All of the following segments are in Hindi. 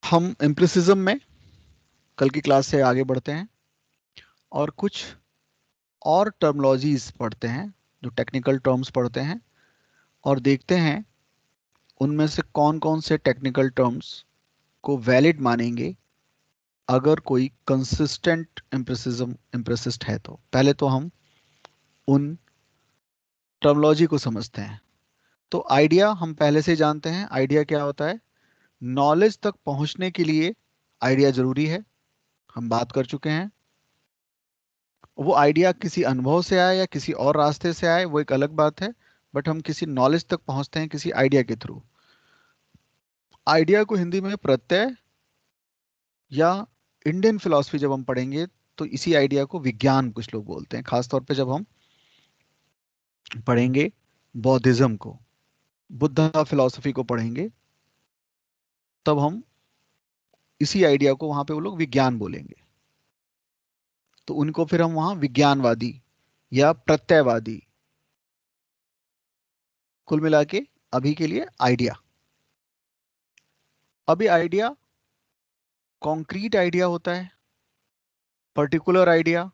हम एम्प्रिसिज्म में कल की क्लास से आगे बढ़ते हैं और कुछ और टर्मोलॉजीज पढ़ते हैं, जो टेक्निकल टर्म्स पढ़ते हैं, और देखते हैं उनमें से कौन कौन से टेक्निकल टर्म्स को वैलिड मानेंगे अगर कोई कंसिस्टेंट एम्प्रिसिज्म एम्प्रिसिस्ट है। तो पहले तो हम उन टर्मोलॉजी को समझते हैं। तो आइडिया हम पहले से जानते हैं। आइडिया क्या होता है? नॉलेज तक पहुंचने के लिए आइडिया जरूरी है, हम बात कर चुके हैं। वो आइडिया किसी अनुभव से आए या किसी और रास्ते से आए वो एक अलग बात है, बट हम किसी नॉलेज तक पहुंचते हैं किसी आइडिया के थ्रू। आइडिया को हिंदी में प्रत्यय, या इंडियन फिलॉसफी जब हम पढ़ेंगे तो इसी आइडिया को विज्ञान कुछ लोग बोलते हैं। खासतौर पे जब हम पढ़ेंगे बौद्धिज्म को, बुद्धा फिलॉसफी को पढ़ेंगे, तब हम इसी आइडिया को वहां पे वो लोग विज्ञान बोलेंगे। तो उनको फिर हम वहां विज्ञानवादी या प्रत्ययवादी, कुल मिला के अभी के लिए आइडिया। अभी आइडिया कॉन्क्रीट आइडिया होता है, पर्टिकुलर आइडिया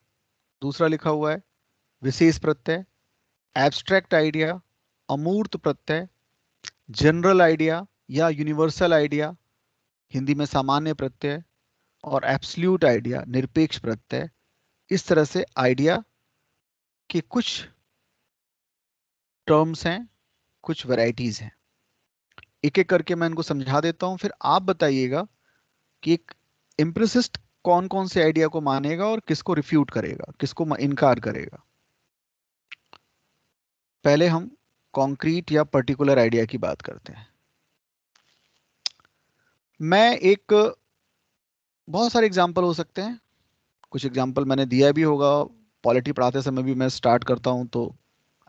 दूसरा लिखा हुआ है, विशेष प्रत्यय, एब्स्ट्रैक्ट आइडिया, अमूर्त प्रत्यय, जनरल आइडिया या यूनिवर्सल आइडिया, हिंदी में सामान्य प्रत्यय, और एब्सल्यूट आइडिया निरपेक्ष प्रत्यय। इस तरह से आइडिया के कुछ टर्म्स हैं, कुछ वैरायटीज हैं। एक एक करके मैं इनको समझा देता हूं, फिर आप बताइएगा कि एक इम्प्रिसिस्ट कौन कौन से आइडिया को मानेगा और किसको रिफ्यूट करेगा, किसको इनकार करेगा। पहले हम कॉन्क्रीट या पर्टिकुलर आइडिया की बात करते हैं। मैं एक, बहुत सारे एग्जाम्पल हो सकते हैं, कुछ एग्जाम्पल मैंने दिया भी होगा। पॉलिटी पढ़ाते समय भी मैं स्टार्ट करता हूं तो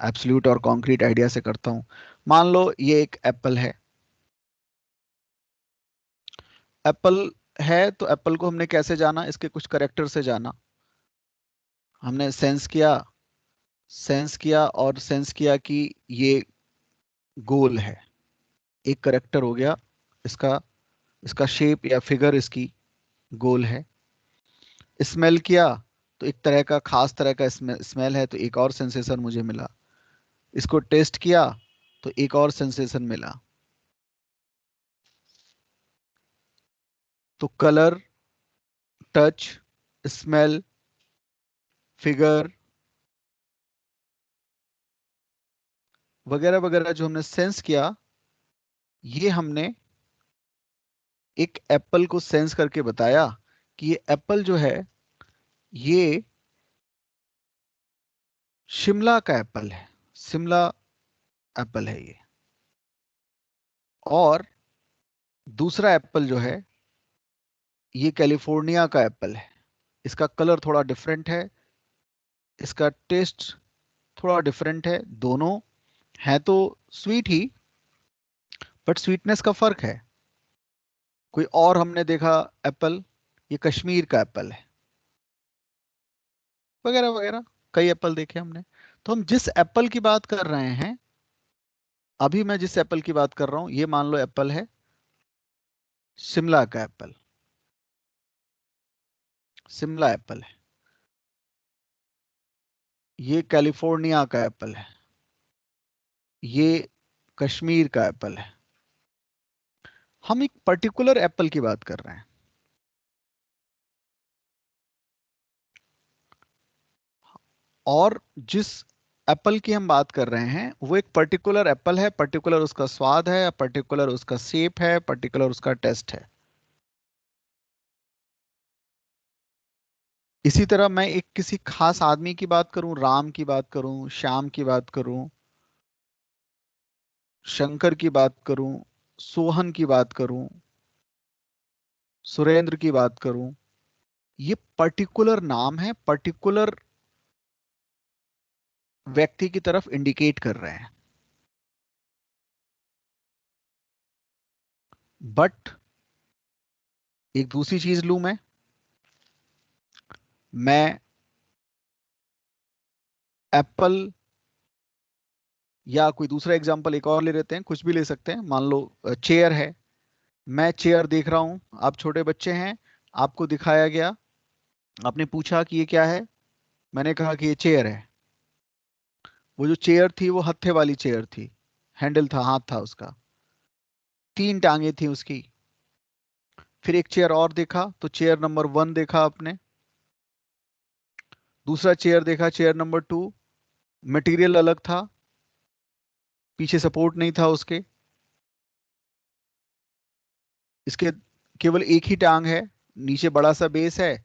एब्सोल्यूट और कॉन्क्रीट आइडिया से करता हूं। मान लो ये एक एप्पल है। एप्पल है तो एप्पल को हमने कैसे जाना? इसके कुछ करेक्टर से जाना। हमने सेंस किया कि ये गोल है, एक करेक्टर हो गया इसका, इसका शेप या फिगर इसकी गोल है। स्मेल किया तो एक तरह का खास तरह का स्मेल है, तो एक और सेंसेशन मुझे मिला। इसको टेस्ट किया तो एक और सेंसेशन मिला। तो कलर, टच, स्मेल, फिगर वगैरह वगैरह जो हमने सेंस किया, ये हमने एक एप्पल को सेंस करके बताया कि ये एप्पल जो है ये शिमला का एप्पल है, शिमला एप्पल है ये। और दूसरा एप्पल जो है ये कैलिफोर्निया का एप्पल है। इसका कलर थोड़ा डिफरेंट है, इसका टेस्ट थोड़ा डिफरेंट है। दोनों हैं तो स्वीट ही, बट स्वीटनेस का फर्क है। कोई और हमने देखा एप्पल, ये कश्मीर का एप्पल है, वगैरह वगैरह कई एप्पल देखे हमने। तो हम जिस एप्पल की बात कर रहे हैं, अभी मैं जिस एप्पल की बात कर रहा हूं, ये मान लो एप्पल है शिमला का एप्पल, शिमला एप्पल है। ये कैलिफोर्निया का एप्पल है, ये कश्मीर का एप्पल है। हम एक पर्टिकुलर एप्पल की बात कर रहे हैं। और जिस एप्पल की हम बात कर रहे हैं वो एक पर्टिकुलर एप्पल है, पर्टिकुलर उसका स्वाद है, पर्टिकुलर उसका शेप है, पर्टिकुलर उसका टेस्ट है। इसी तरह मैं एक किसी खास आदमी की बात करूं, राम की बात करूं, श्याम की बात करूं, शंकर की बात करूं, सोहन की बात करूं, सुरेंद्र की बात करूं, ये पर्टिकुलर नाम है, पर्टिकुलर व्यक्ति की तरफ इंडिकेट कर रहे हैं। बट एक दूसरी चीज लूं मैं एप्पल, या कोई दूसरा एग्जांपल एक और ले लेते हैं, कुछ भी ले सकते हैं। मान लो चेयर है, मैं चेयर देख रहा हूं, आप छोटे बच्चे हैं, आपको दिखाया गया, आपने पूछा कि ये क्या है, मैंने कहा कि ये चेयर है। वो जो चेयर थी वो हत्थे वाली चेयर थी, हैंडल था, हाथ था उसका, 3 टांगे थी उसकी। फिर एक चेयर और देखा, तो चेयर नंबर 1 देखा आपने। दूसरा चेयर देखा, चेयर नंबर 2, मटेरियल अलग था, पीछे सपोर्ट नहीं था उसके, इसके केवल एक ही टांग है, नीचे बड़ा सा बेस है,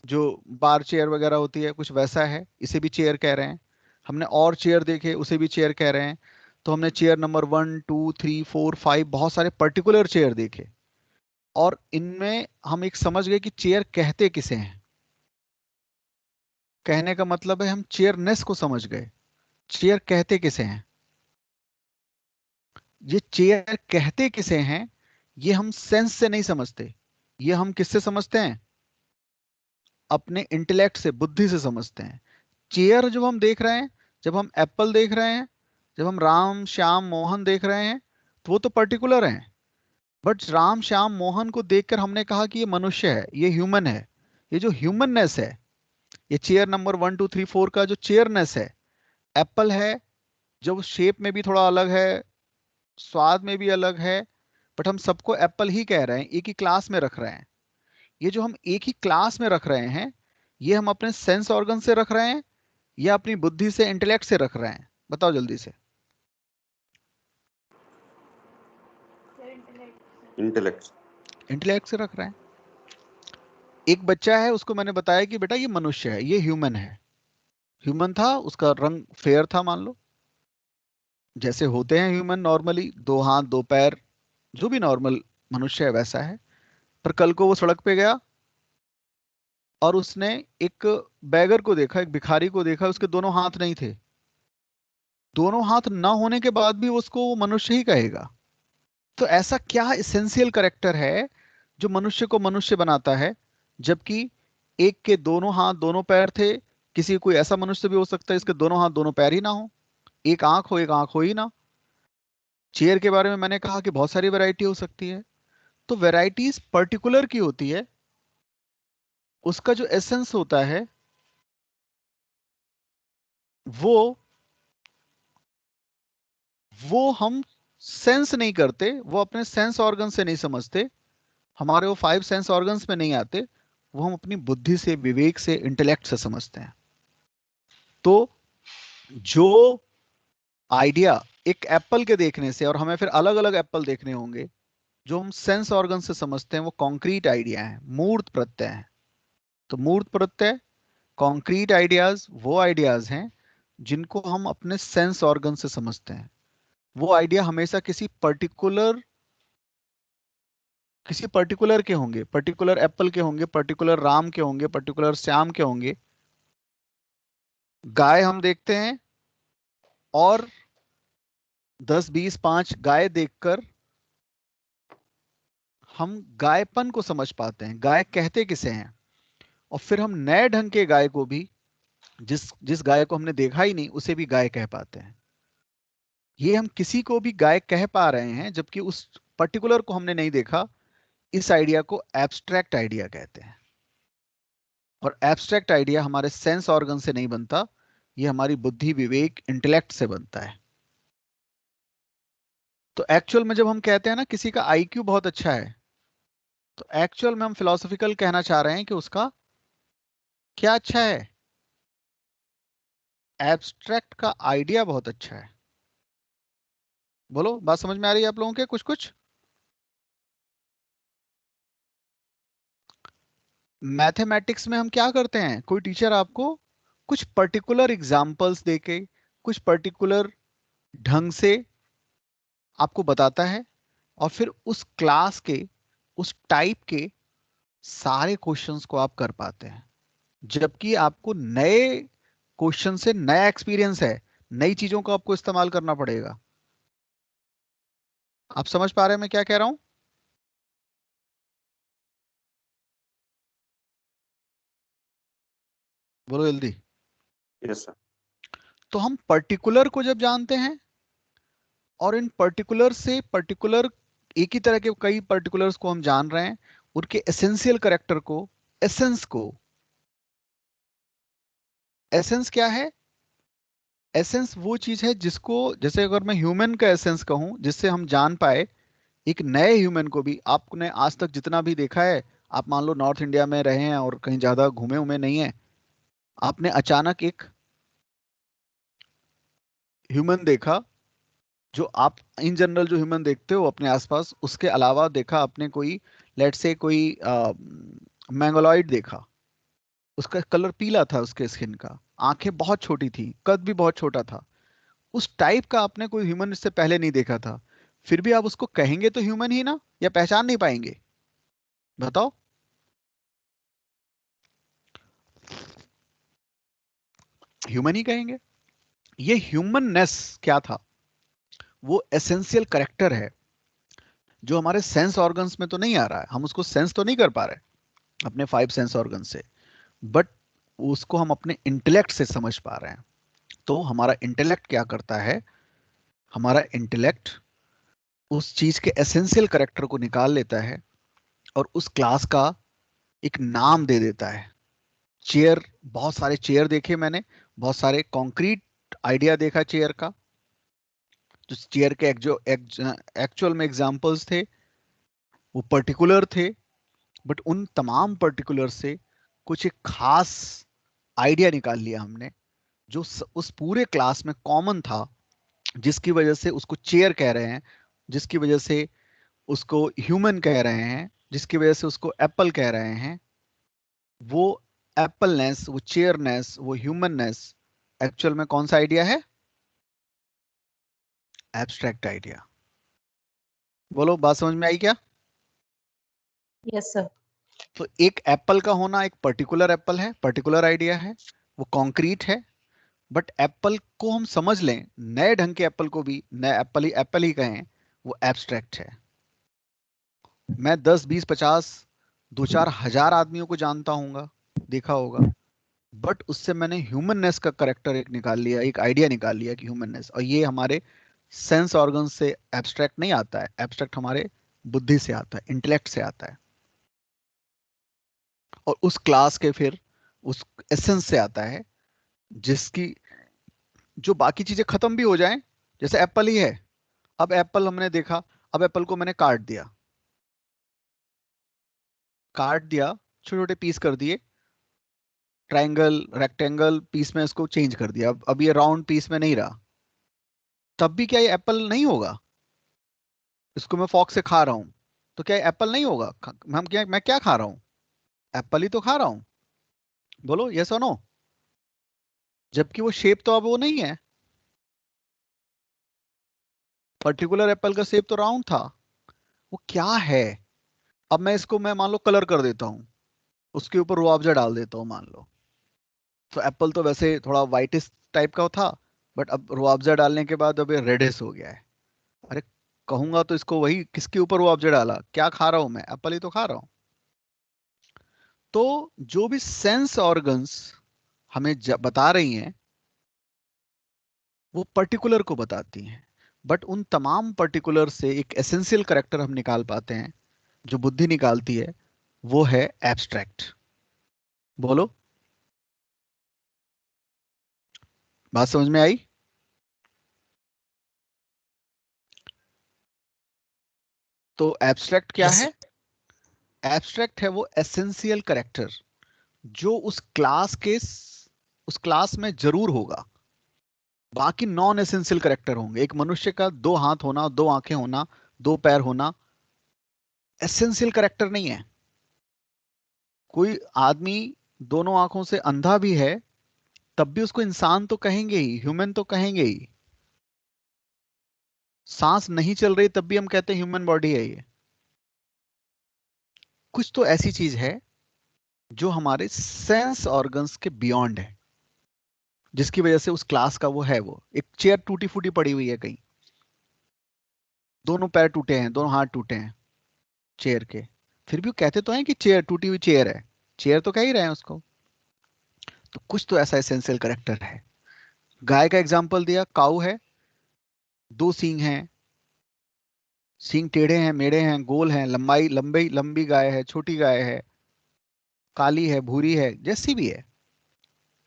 जो बार चेयर वगैरह होती है कुछ वैसा है, इसे भी चेयर कह रहे हैं। हमने और चेयर देखे, उसे भी चेयर कह रहे हैं। तो हमने चेयर नंबर 1 2 3 4 5 बहुत सारे पर्टिकुलर चेयर देखे, और इनमें हम एक समझ गए कि चेयर कहते किसे हैं। कहने का मतलब है हम चेयरनेस को समझ गए, चेयर कहते किसे हैं। ये चेयर कहते किसे हैं, ये हम सेंस से नहीं समझते, ये हम किससे समझते हैं, अपने इंटेलेक्ट से, बुद्धि से समझते हैं। चेयर जब हम देख रहे हैं, जब हम एप्पल देख रहे हैं, जब हम राम श्याम मोहन देख रहे हैं, तो वो तो पर्टिकुलर हैं। बट राम श्याम मोहन को देखकर हमने कहा कि ये मनुष्य है, ये ह्यूमन है। ये जो ह्यूमननेस है, ये चेयर नंबर 1 2 3 4 का जो चेयरनेस है, एप्पल है, जो शेप में भी थोड़ा अलग है, स्वाद में भी अलग है, बट हम सबको एप्पल ही कह रहे हैं, एक ही क्लास में रख रहे हैं। ये जो हम एक ही क्लास में रख रहे हैं, ये हम अपने सेंस ऑर्गन से रख रहे हैं या अपनी बुद्धि से, इंटेलेक्ट से रख रहे हैं? बताओ जल्दी से। इंटेलेक्ट। इंटेलेक्ट से रख रहे हैं। एक बच्चा है, उसको मैंने बताया कि बेटा ये मनुष्य है, ये ह्यूमन है। ह्यूमन था, उसका रंग फेयर था मान लो, जैसे होते हैं ह्यूमन नॉर्मली, 2 हाथ 2 पैर, जो भी नॉर्मल मनुष्य है वैसा है। पर कल को वो सड़क पे गया और उसने एक बैगर को देखा, एक भिखारी को देखा, उसके दोनों हाथ नहीं थे। दोनों हाथ ना होने के बाद भी उसको वो मनुष्य ही कहेगा। तो ऐसा क्या इसेंशियल करेक्टर है जो मनुष्य को मनुष्य बनाता है, जबकि एक के दोनों हाथ 2 पैर थे, किसी कोई ऐसा मनुष्य भी हो सकता है इसके दोनों हाथ 2 पैर ही ना हो, एक आंख हो, एक आंख हो ही ना। चेयर के बारे में मैंने कहा कि बहुत सारी वैरायटी हो सकती है। तो वैरायटीज पर्टिकुलर की होती है, उसका जो एसेंस होता है वो वो हम सेंस नहीं करते, वो अपने सेंस ऑर्गन से नहीं समझते, हमारे वो 5 सेंस ऑर्गन्स में नहीं आते, वो हम अपनी बुद्धि से, विवेक से, इंटेलेक्ट से समझते हैं। तो जो आइडिया एक एप्पल के देखने से, और हमें फिर अलग अलग एप्पल देखने होंगे, जो हम सेंस ऑर्गन से समझते हैं वो कॉन्क्रीट आइडिया है, मूर्त प्रत्यय है। तो मूर्त प्रत्यय, कॉन्क्रीट आइडियाज वो आइडियाज हैं जिनको हम अपने सेंस ऑर्गन से समझते हैं। वो आइडिया हमेशा किसी पर्टिकुलर के होंगे, पर्टिकुलर एप्पल के होंगे, पर्टिकुलर राम के होंगे, पर्टिकुलर श्याम के होंगे। गाय हम देखते हैं और 10 20 5 गाय देखकर हम गायपन को समझ पाते हैं, गाय कहते किसे हैं। और फिर हम नए ढंग के गाय को भी, जिस जिस गाय को हमने देखा ही नहीं उसे भी गाय कह पाते हैं। ये हम किसी को भी गाय कह पा रहे हैं जबकि उस पर्टिकुलर को हमने नहीं देखा। इस आइडिया को एब्स्ट्रैक्ट आइडिया कहते हैं। और एब्स्ट्रैक्ट आइडिया हमारे सेंस ऑर्गन से नहीं बनता, ये हमारी बुद्धि, विवेक, इंटेलेक्ट से बनता है। तो एक्चुअल में जब हम कहते हैं ना किसी का आईक्यू बहुत अच्छा है, तो एक्चुअल में हम फिलोसॉफिकल कहना चाह रहे हैं कि उसका क्या अच्छा है, एब्स्ट्रैक्ट का आइडिया बहुत अच्छा है। बोलो, बात समझ में आ रही है आप लोगों के? कुछ कुछ मैथमेटिक्स में हम क्या करते हैं, कोई टीचर आपको कुछ पर्टिकुलर एग्जांपल्स देके, कुछ पर्टिकुलर ढंग से आपको बताता है, और फिर उस क्लास के, उस टाइप के सारे क्वेश्चंस को आप कर पाते हैं। जबकि आपको नए क्वेश्चन से नया एक्सपीरियंस है, नई चीजों को आपको इस्तेमाल करना पड़ेगा। आप समझ पा रहे हैं मैं क्या कह रहा हूं? बोलो जल्दी। Yes sir. तो हम पर्टिकुलर को जब जानते हैं और इन पर्टिकुलर से पर्टिकुलर एक ही तरह के कई पर्टिकुलर्स को हम जान रहे हैं, उनके एसेंशियल करेक्टर को, एसेंस को। एसेंस क्या है? एसेंस वो चीज है जिसको, जैसे अगर मैं ह्यूमन का एसेंस कहूं, जिससे हम जान पाए एक नए ह्यूमन को भी। आपने आज तक जितना भी देखा है, आप मान लो नॉर्थ इंडिया में रहे हैं और कहीं ज्यादा घूमे उमे नहीं है, आपने अचानक एक ह्यूमन देखा, जो आप इन जनरल जो ह्यूमन देखते हो अपने आसपास, उसके अलावा देखा आपने कोई, लेट से कोई मैंगोलॉइड देखा, उसका कलर पीला था, उसके स्किन का, आंखें बहुत छोटी थी, कद भी बहुत छोटा था। उस टाइप का आपने कोई ह्यूमन इससे पहले नहीं देखा था, फिर भी आप उसको कहेंगे तो ह्यूमन ही ना, या पहचान नहीं पाएंगे? बताओ। ह्यूमन ही कहेंगे। ये ह्यूमननेस क्या था? वो एसेंशियल करेक्टर है जो हमारे सेंस ऑर्गन्स में तो नहीं आ रहा है, हम उसको सेंस तो नहीं कर पा रहे अपने 5 सेंस ऑर्गन से, बट उसको हम अपने इंटेलेक्ट से समझ पा रहे हैं। तो हमारा इंटेलेक्ट क्या करता है? हमारा इंटेलेक्ट उस चीज के एसेंशियल करेक्टर को निकाल लेता है और उस क्लास का एक नाम दे देता है। चेयर, बहुत सारे चेयर देखे मैंने, बहुत सारे कॉन्क्रीट आइडिया देखा चेयर का, जो चेयर के जो एक्चुअल में एग्जांपल्स थे वो पर्टिकुलर थे, बट उन तमाम पर्टिकुलर से कुछ एक खास आइडिया निकाल लिया हमने, जो उस पूरे क्लास में कॉमन था, जिसकी वजह से उसको चेयर कह रहे हैं, जिसकी वजह से उसको ह्यूमन कह रहे हैं, जिसकी वजह से उसको एप्पल कह रहे हैं। वो एप्पलनेस, वो चेयरनेस, वो ह्यूमननेस एक्चुअल में कौन सा आइडिया है? Abstract idea. बोलो, बात समझ में आई क्या? Yes sir. तो एक एप्पल का होना एक पर्टिकुलर एप्पल है, पर्टिकुलर आइडिया है, वो कॉन्क्रीट है। बट एप्पल को हम समझ लें, नए ढंग के एप्पल को भी नए एप्पल ही कहें, वो एब्स्ट्रैक्ट है। मैं 10 20 50 2 4 हजार आदमियों को जानता हूँगा, देखा होगा, बट उससे मैंने ह्यूमननेस का करेक्टर एक निकाल लिया, एक आइडिया निकाल लिया कि ह्यूमननेस, और ये हमारे सेंस ऑर्गन से एब्स्ट्रैक्ट नहीं आता है, एब्स्ट्रैक्ट हमारे बुद्धि से आता है, इंटेलेक्ट से आता है, और उस क्लास के फिर उस एसेंस से आता है, जिसकी जो बाकी चीजें खत्म भी हो जाएं, जैसे एप्पल ही है। अब एप्पल हमने देखा, अब एप्पल को मैंने काट दिया, काट दिया, छोटे छोटे पीस कर दिए, ट्रायंगल रेक्टेंगल पीस में इसको चेंज कर दिया, अब ये राउंड पीस में नहीं रहा, तब भी क्या ये एप्पल नहीं होगा? इसको मैं फॉक से खा रहा हूं, तो क्या ये एप्पल नहीं होगा? मैं क्या खा रहा हूं? एप्पल ही तो खा रहा हूं। बोलो यस और नो। जबकि वो शेप तो अब वो नहीं है, पर्टिकुलर एप्पल का शेप तो राउंड था। वो क्या है? अब मैं इसको, मैं मान लो कलर कर देता हूँ, उसके ऊपर रुआवजा डाल देता हूँ मान लो, तो एप्पल तो वैसे थोड़ा वाइटिश टाइप का था, बट अब रुआवजा डालने के बाद अब ये रेडिश हो गया है। अरे, कहूंगा तो इसको वही, किसके ऊपर रुआवजा डाला? क्या खा रहा हूं मैं? एप्पल ही तो खा रहा हूं। तो जो भी सेंस ऑर्गन्स हमें बता रही हैं, वो पर्टिकुलर को बताती हैं, बट उन तमाम पर्टिकुलर से एक एसेंशियल करेक्टर हम निकाल पाते हैं, जो बुद्धि निकालती है, वो है एब्स्ट्रैक्ट। बोलो, बात समझ में आई? तो एब्स्ट्रैक्ट क्या यस है? एब्स्ट्रैक्ट है वो एसेंशियल करेक्टर जो उस क्लास के उस क्लास में जरूर होगा। बाकी नॉन एसेंशियल करेक्टर होंगे। एक मनुष्य का 2 हाथ होना, 2 आंखें होना, 2 पैर होना एसेंशियल करेक्टर नहीं है। कोई आदमी दोनों आंखों से अंधा भी है, तब भी उसको इंसान तो कहेंगे ही, ह्यूमन तो कहेंगे ही। सांस नहीं चल रही तब भी हम कहते हैं ह्यूमन बॉडी है ये। कुछ तो ऐसी चीज है जो हमारे सेंस ऑर्गन्स के बियॉन्ड है, जिसकी वजह से उस क्लास का वो है। वो एक चेयर टूटी फूटी पड़ी हुई है कहीं, दोनों पैर टूटे हैं, दोनों हाथ टूटे हैं चेयर के, फिर भी वो कहते तो हैं कि चेयर टूटी हुई चेयर है, चेयर तो कह ही रहे हैं उसको। तो कुछ तो ऐसा एसेंशियल करेक्टर है। गाय का एग्जाम्पल दिया, काऊ है, 2 सींग हैं, सींग टेढ़े हैं, मेढ़े हैं, गोल हैं, लंबाई लंबी लंबी गाय है, छोटी गाय है, काली है, भूरी है, जैसी भी है,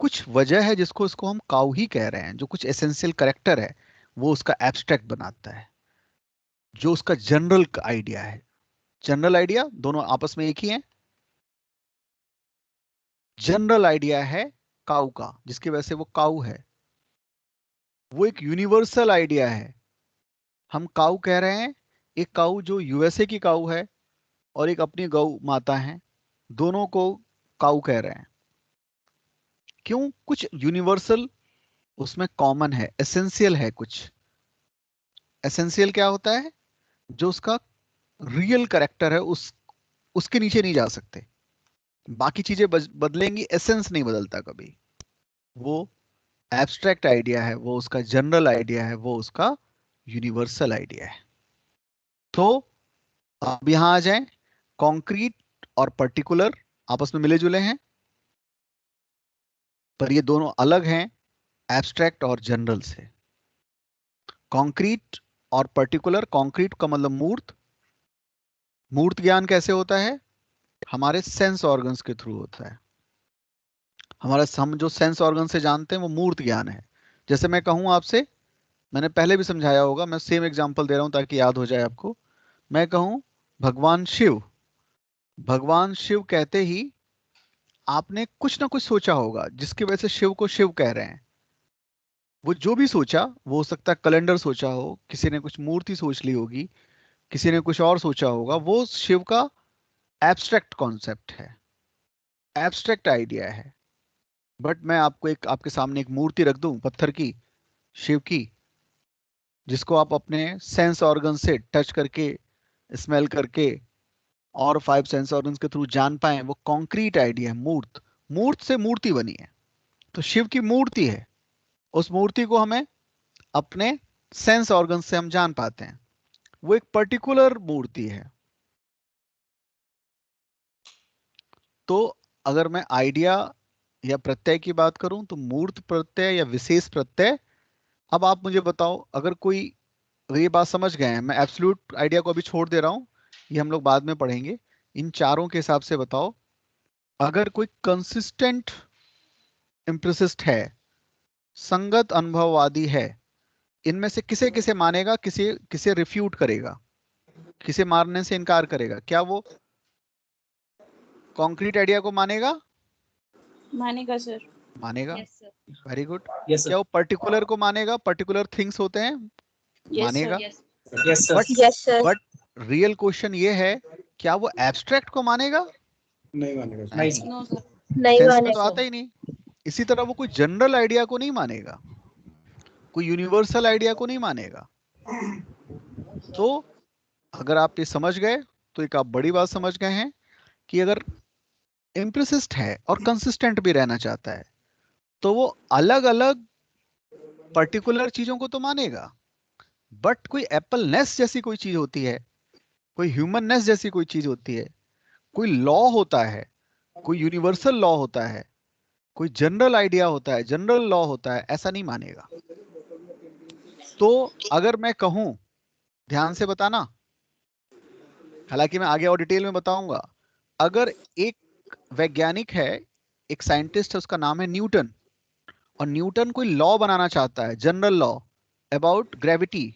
कुछ वजह है जिसको इसको हम काऊ ही कह रहे हैं, जो कुछ एसेंशियल करेक्टर है वो उसका एब्स्ट्रैक्ट बनाता है, जो उसका जनरल आइडिया है। जनरल आइडिया दोनों आपस में एक ही है। जनरल आइडिया है काऊ का, जिसकी वजह से वो काऊ है, वो एक यूनिवर्सल आइडिया है। हम काऊ कह रहे हैं, एक काऊ जो यूएसए की काऊ है और एक अपनी गौ माता है, दोनों को काऊ कह रहे हैं। क्यों? कुछ यूनिवर्सल उसमें कॉमन है, एसेंशियल है। कुछ एसेंशियल क्या होता है? जो उसका रियल कैरेक्टर है, उसके नीचे नहीं जा सकते। बाकी चीजें बदलेंगी, एसेंस नहीं बदलता कभी। वो एब्स्ट्रैक्ट आइडिया है, वो उसका जनरल आइडिया है, वो उसका यूनिवर्सल आइडिया है। तो अब यहां आ जाएं, कॉन्क्रीट और पर्टिकुलर आपस में मिले जुले हैं, पर ये दोनों अलग हैं एब्स्ट्रैक्ट और जनरल से। कॉन्क्रीट और पर्टिकुलर, कॉन्क्रीट का मतलब मूर्त। मूर्त ज्ञान कैसे होता है? हमारे सेंस ऑर्गन्स के थ्रू होता है। हम जो सेंस ऑर्गन से जानते हैं वो मूर्त ज्ञान है। जैसे मैं कहूं आपसे, मैंने पहले भी समझाया होगा, मैं सेम एग्जांपल दे रहा हूं ताकि याद हो जाए आपको। मैं कहूं भगवान शिव, भगवान शिव कहते ही आपने कुछ ना कुछ सोचा होगा जिसकी वजह से शिव को शिव कह रहे हैं। वो जो भी सोचा, वो हो सकता है कैलेंडर सोचा हो, किसी ने कुछ मूर्ति सोच ली होगी, किसी ने कुछ और सोचा होगा, वो शिव का एब्स्ट्रैक्ट कॉन्सेप्ट है, एब्स्ट्रैक्ट आइडिया है। बट मैं आपको एक, आपके सामने एक मूर्ति रख दूं पत्थर की, शिव की, जिसको आप अपने सेंस ऑर्गन से टच करके, स्मेल करके और 5 सेंस ऑर्गन्स के थ्रू जान पाए, वो कॉन्क्रीट आइडिया है, मूर्त। मूर्त से मूर्ति बनी है, तो शिव की मूर्ति है। उस मूर्ति को हमें अपने सेंस ऑर्गन से हम जान पाते हैं, वो एक पर्टिकुलर मूर्ति है। तो अगर मैं आइडिया या प्रत्यय की बात करूं तो मूर्त प्रत्यय या विशेष प्रत्यय। अब आप मुझे बताओ, अगर कोई, अगर ये बात समझ गए हैं, मैं एब्सोल्यूट आइडिया को अभी छोड़ दे रहा हूं, ये हम लोग बाद में पढ़ेंगे। इन चारों के हिसाब से बताओ, अगर कोई कंसिस्टेंट इम्प्लिसिस्ट है, संगत अनुभववादी है, इनमें से किसे किसे मानेगा, किसे किसे रिफ्यूट करेगा, किसे मानने से इनकार करेगा? क्या वो कॉन्क्रीट आइडिया को मानेगा? मानेगा सर। मानेगा। Yes sir. Very good. Yes क्या वो पर्टिकुलर को मानेगा? पर्टिकुलर थिंग्स होते हैं, यस सर। मानेगा। Sir yes sir but yes sir. But real question ये है, क्या वो एब्स्ट्रैक्ट को मानेगा? नहीं मानेगा नहीं सर नो सर। नहीं सेंस में मानेगा तो आता ही नहीं। इसी तरह वो कोई जनरल आइडिया को नहीं मानेगा, कोई यूनिवर्सल आइडिया को नहीं मानेगा। तो अगर आप ये समझ गए तो एक आप बड़ी बात समझ गए हैं कि अगर इम्प्लिसिस्ट है और कंसिस्टेंट भी रहना चाहता है, तो वो अलग अलग पर्टिकुलर चीजों को तो मानेगा, बट कोई एप्पलनेस जैसी कोई चीज होती है, कोई ह्यूमननेस जैसी कोई चीज होती है, कोई लॉ होता है, कोई यूनिवर्सल लॉ होता है, कोई जनरल आइडिया होता है, जनरल लॉ होता है, ऐसा नहीं मानेगा। तो अगर मैं कहूं, ध्यान से बताना, हालांकि मैं आगे और डिटेल में बताऊंगा, अगर एक वैज्ञानिक है, एक साइंटिस्ट है, उसका नाम है न्यूटन, और न्यूटन कोई लॉ बनाना चाहता है, जनरल लॉ अबाउट ग्रेविटी,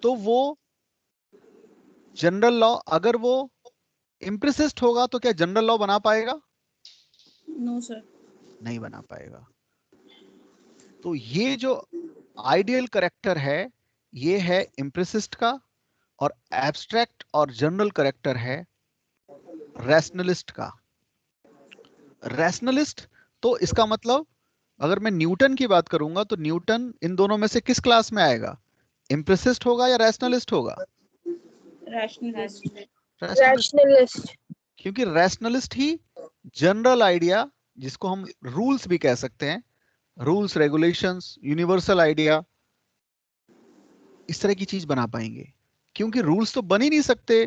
तो वो जनरल लॉ, अगर वो इम्प्रिसिस्ट होगा तो क्या जनरल लॉ बना पाएगा? No sir. नहीं बना पाएगा। तो ये जो आइडियल करेक्टर है, ये है इम्प्रिसिस्ट का, और एब्स्ट्रैक्ट और जनरल करेक्टर है रैशनलिस्ट का। रैशनलिस्ट, तो इसका मतलब अगर मैं न्यूटन की बात करूंगा तो न्यूटन इन दोनों में से किस क्लास में आएगा? इम्प्रिसिस्ट होगा या रैशनलिस्ट होगा? रैशनलिस्ट। Rationalist, rationalist. क्योंकि रैशनलिस्ट ही जनरल आइडिया, जिसको हम रूल्स भी कह सकते हैं, रूल्स, रेगुलेशंस, यूनिवर्सल आइडिया, इस तरह की चीज बना पाएंगे। क्योंकि रूल्स तो बन ही नहीं सकते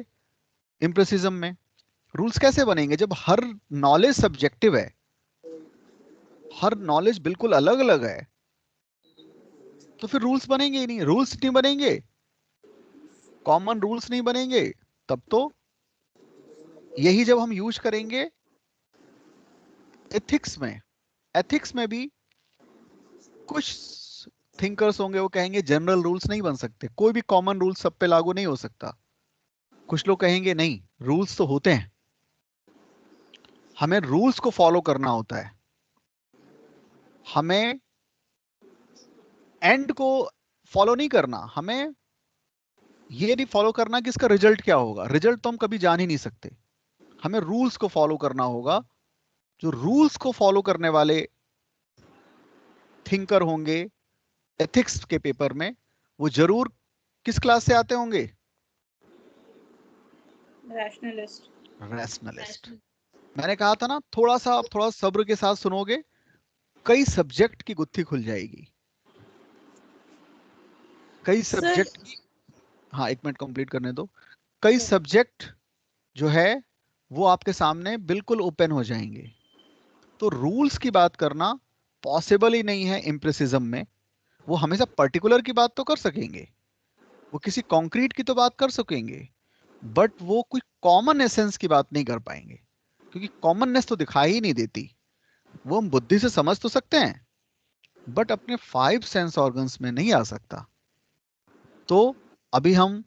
इम्प्रेसिज्म में। रूल्स कैसे बनेंगे जब हर नॉलेज सब्जेक्टिव है, हर नॉलेज बिल्कुल अलग अलग है? तो फिर रूल्स बनेंगे ही नहीं। रूल्स नहीं बनेंगे कॉमन रूल्स नहीं बनेंगे तब तो यही जब हम यूज करेंगे एथिक्स में। एथिक्स में भी कुछ थिंकर्स होंगे, वो कहेंगे जनरल रूल्स नहीं बन सकते, कोई भी कॉमन रूल सब पे लागू नहीं हो सकता। कुछ लोग कहेंगे नहीं, रूल्स तो होते हैं, हमें रूल्स को फॉलो करना होता है, हमें एंड को फॉलो नहीं करना, हमें ये नहीं फॉलो करना कि इसका रिजल्ट क्या होगा, रिजल्ट तो हम कभी जान ही नहीं सकते, हमें रूल्स को फॉलो करना होगा। जो रूल्स को फॉलो करने वाले थिंकर होंगे एथिक्स के पेपर में, वो जरूर किस क्लास से आते होंगे? रैशनलिस्ट। रैशनलिस्ट। मैंने कहा था ना, थोड़ा सा आप थोड़ा सब्र के साथ सुनोगे, कई सब्जेक्ट की गुत्थी खुल जाएगी, कई सब्जेक्ट। हाँ, 1 मिनट कंप्लीट करने दो। कई सब्जेक्ट जो है वो आपके सामने बिल्कुल ओपन हो जाएंगे। तो रूल्स की बात करना पॉसिबल ही नहीं है एम्पिरिसिज्म में। वो हमेशा पर्टिकुलर की बात तो कर सकेंगे, वो किसी कॉन्क्रीट की तो बात कर सकेंगे, बट वो कोई कॉमन एसेंस की बात नहीं कर पाएंगे, क्योंकि कॉमननेस तो दिखाई ही नहीं देती। वो हम बुद्धि से समझ तो सकते हैं, बट अपने 5 सेंस ऑर्गन्स में नहीं आ सकता। तो अभी हम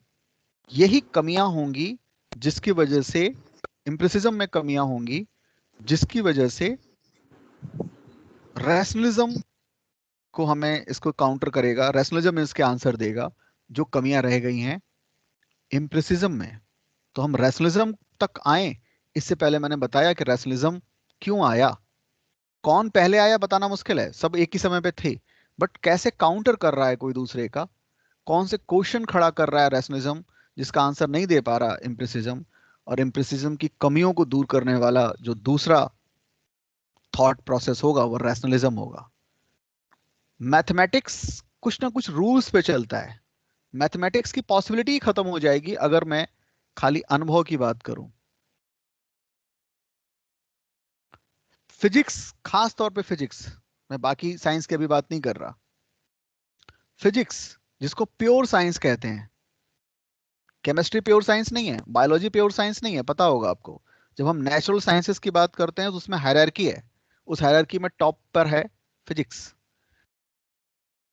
यही कमियां होंगी जिसकी वजह से एम्पिरिसिज्म में कमियां होंगी, जिसकी वजह से रैशनलिज्म को हमें इसको काउंटर करेगा, रैशनलिज्म इसके आंसर देगा जो कमियां रह गई हैं एम्पिरिसिज्म में। तो हम रैशनलिज्म तक आए, इससे पहले मैंने बताया कि रैशनलिज्म क्यों आया। कौन पहले आया बताना मुश्किल है, सब एक ही समय पे थे, बट कैसे काउंटर कर रहा है कोई दूसरे का, कौन से क्वेश्चन खड़ा कर रहा है रैशनलिज्म जिसका आंसर नहीं दे पा रहा एम्पिरिसिज्म, और एम्पिरिसिज्म की कमियों को दूर करने वाला जो दूसरा थॉट प्रोसेस होगा वो रैशनलिज्म होगा। मैथमेटिक्स कुछ ना कुछ रूल्स पे चलता है, मैथमेटिक्स की पॉसिबिलिटी ही खत्म हो जाएगी अगर मैं खाली अनुभव की बात करूं। फिजिक्स, खास तौर पे फिजिक्स, मैं बाकी साइंस की अभी बात नहीं कर रहा, फिजिक्स जिसको प्योर साइंस कहते हैं, केमिस्ट्री प्योर साइंस नहीं है, बायोलॉजी प्योर साइंस नहीं है, पता होगा आपको। जब हम नेचुरल साइंसेस की बात करते हैं तो उसमें हायरार्की है, उस हायरार्की में टॉप पर है फिजिक्स।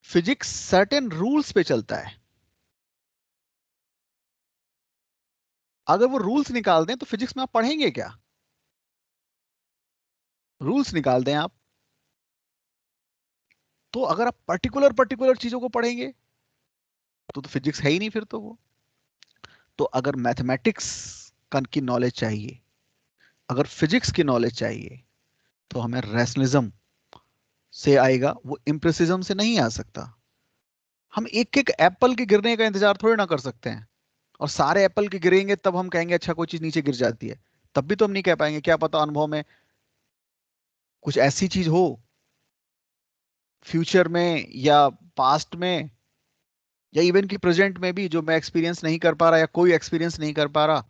फिजिक्स सर्टेन रूल्स पे चलता है, अगर वो रूल्स निकाल दें तो फिजिक्स में आप पढ़ेंगे क्या? रूल्स निकाल दें आप, तो अगर आप पर्टिकुलर पर्टिकुलर चीजों को पढ़ेंगे तो फिजिक्स है ही नहीं फिर तो वो। तो अगर मैथमेटिक्स की नॉलेज चाहिए, अगर फिजिक्स की नॉलेज चाहिए, तो हमें रैशनलिज्म से आएगा, वो एम्पिरिसिज्म से नहीं आ सकता। हम एक एक एप्पल के गिरने का इंतजार थोड़ी ना कर सकते हैं, और सारे एप्पल के गिरेंगे तब हम कहेंगे अच्छा कोई चीज नीचे गिर जाती है, तब भी तो हम नहीं कह पाएंगे। क्या पता अनुभव में कुछ ऐसी चीज हो फ्यूचर में या पास्ट में या इवन की प्रेजेंट में भी जो मैं एक्सपीरियंस नहीं कर पा रहा या कोई एक्सपीरियंस नहीं कर पा रहा,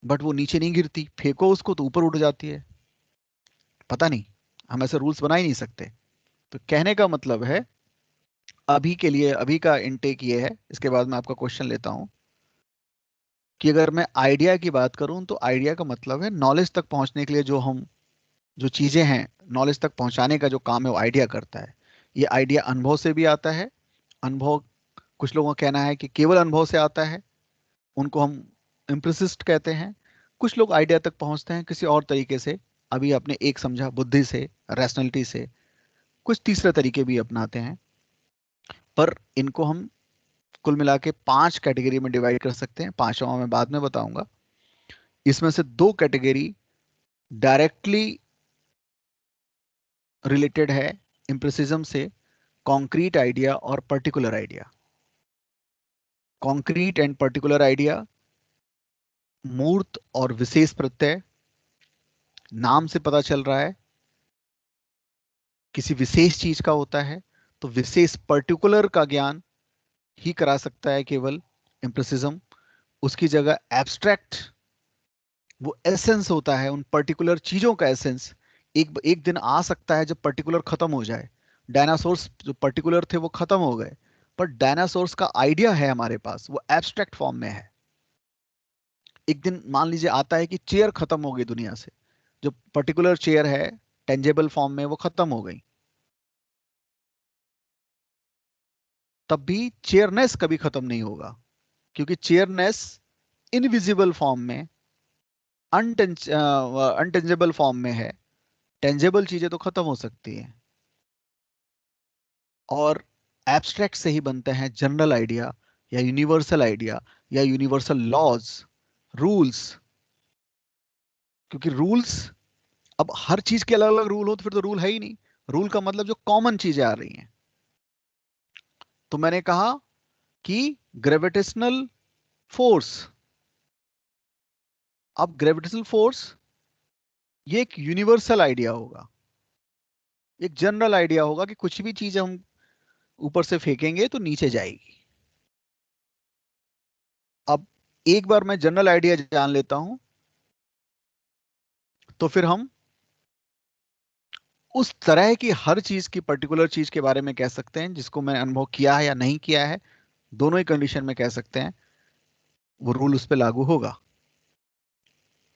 बट वो नीचे नहीं गिरती, फेंको उसको तो ऊपर उठ जाती है। पता नहीं, हम ऐसे रूल्स बना ही नहीं सकते। तो कहने का मतलब है, अभी के लिए अभी का इनटेक ये है, इसके बाद मैं आपका क्वेश्चन लेता हूं कि अगर मैं आइडिया की बात करूं तो आइडिया का मतलब है नॉलेज तक पहुंचने के लिए जो हम जो चीजें हैं, नॉलेज तक पहुंचाने का जो काम है वो आइडिया करता है। ये आइडिया अनुभव से भी आता है। अनुभव, कुछ लोगों का कहना है कि केवल अनुभव से आता है, उनको हम इम्प्रेसिस्ट कहते हैं। कुछ लोग आइडिया तक पहुंचते हैं किसी और तरीके से, अभी आपने एक समझा बुद्धि से, रैशनलिटी से, कुछ तीसरे तरीके भी अपनाते हैं। पर इनको हम कुल मिला के 5 कैटेगरी में डिवाइड कर सकते हैं, पांचवा मैं बाद में बताऊंगा। इसमें से 2 कैटेगरी डायरेक्टली रिलेटेड है एम्पिरिसिज्म से, कॉन्क्रीट आइडिया और particular idea. Concrete and particular idea, मूर्त और विशेष प्रत्यय, नाम से पता चल रहा है किसी विशेष चीज का होता है, तो विशेष पर्टिकुलर का ज्ञान ही करा सकता है केवल एम्पिरिसिज्म। उसकी जगह एब्स्ट्रैक्ट वो एसेंस होता है, उन पर्टिकुलर चीजों का एसेंस एक एक दिन आ सकता है जब पर्टिकुलर खत्म हो जाए। डायनासोर्स जो पर्टिकुलर थे वो खत्म हो गए, पर डायनासोर्स का आइडिया है हमारे पास, वो एब्स्ट्रैक्ट फॉर्म में है। एक दिन मान लीजिए आता है कि चेयर खत्म हो गई दुनिया से, जो पर्टिकुलर चेयर है टेंजेबल फॉर्म में वो खत्म हो गई, तब भी चेयरनेस कभी खत्म नहीं होगा, क्योंकि चेयरनेस इनविजिबल फॉर्म में, अनटेंजेबल फॉर्म में है। टेंजेबल चीजें तो खत्म हो सकती हैं, और एब्स्ट्रैक्ट से ही बनते हैं जनरल आइडिया या यूनिवर्सल आइडिया या यूनिवर्सल लॉज, रूल्स। क्योंकि रूल्स, अब हर चीज के अलग अलग रूल हो तो फिर तो रूल है ही नहीं। रूल का मतलब जो कॉमन चीजें आ रही हैं। तो मैंने कहा कि ग्रेविटेशनल फोर्स, अब ग्रेविटेशनल फोर्स ये एक यूनिवर्सल आइडिया होगा, एक जनरल आइडिया होगा कि कुछ भी चीज हम ऊपर से फेंकेंगे तो नीचे जाएगी। अब एक बार मैं जनरल आइडिया जान लेता हूं तो फिर हम उस तरह की हर चीज की पर्टिकुलर चीज के बारे में कह सकते हैं जिसको मैंने अनुभव किया है या नहीं किया है, दोनों ही कंडीशन में कह सकते हैं, वो रूल उस पर लागू होगा।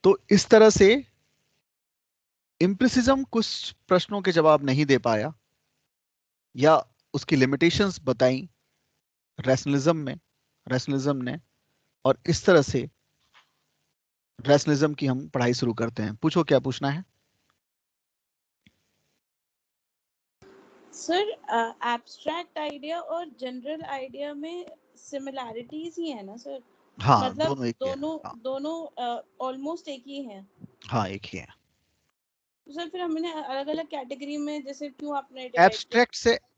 तो इस तरह से इम्प्रिसिज्म कुछ प्रश्नों के जवाब नहीं दे पाया या उसकी लिमिटेशंस बताई रैशनलिज्म ने, और इस तरह से रैशनलिज्म की हम पढ़ाई शुरू करते हैं। पूछो क्या पूछना है। सर एब्स्ट्रैक्ट आइडिया और जनरल आइडिया में सिमिलैरिटीज ही है ना सर? हाँ, मतलब दोनों एक ही है। दोनों हाँ, दोनों ऑलमोस्ट एक ही हैं। हाँ एक ही है। तो सर फिर हमने अलग अलग कैटेगरी में जैसे क्यों आपने डिवाइड किया?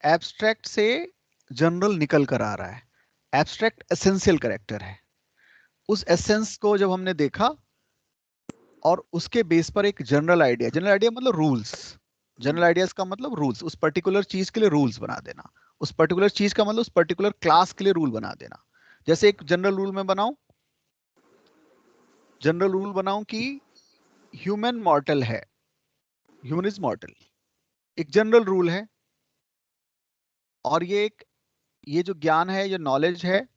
एब्स्ट्रैक्ट से जनरल निकल कर आ रहा है। एब्स्ट्रैक्ट एसेंशियल कैरेक्टर है। उस एसेंस को जब हमने देखा और उसके बेस पर एक जनरल आइडिया मतलब रूल्स, जनरल आइडियाज का मतलब रूल्स, उस पर्टिकुलर चीज के लिए रूल्स बना देना। उस पर्टिकुलर चीज का मतलब उस पर्टिकुलर क्लास के लिए रूल बना देना। जैसे एक जनरल रूल में बनाऊं, जनरल रूल बनाऊं कि ह्यूमन मॉर्टल है, ह्यूमन इज मॉर्टल, एक जनरल रूल है। और ये जो ज्ञान है, ये नॉलेज है,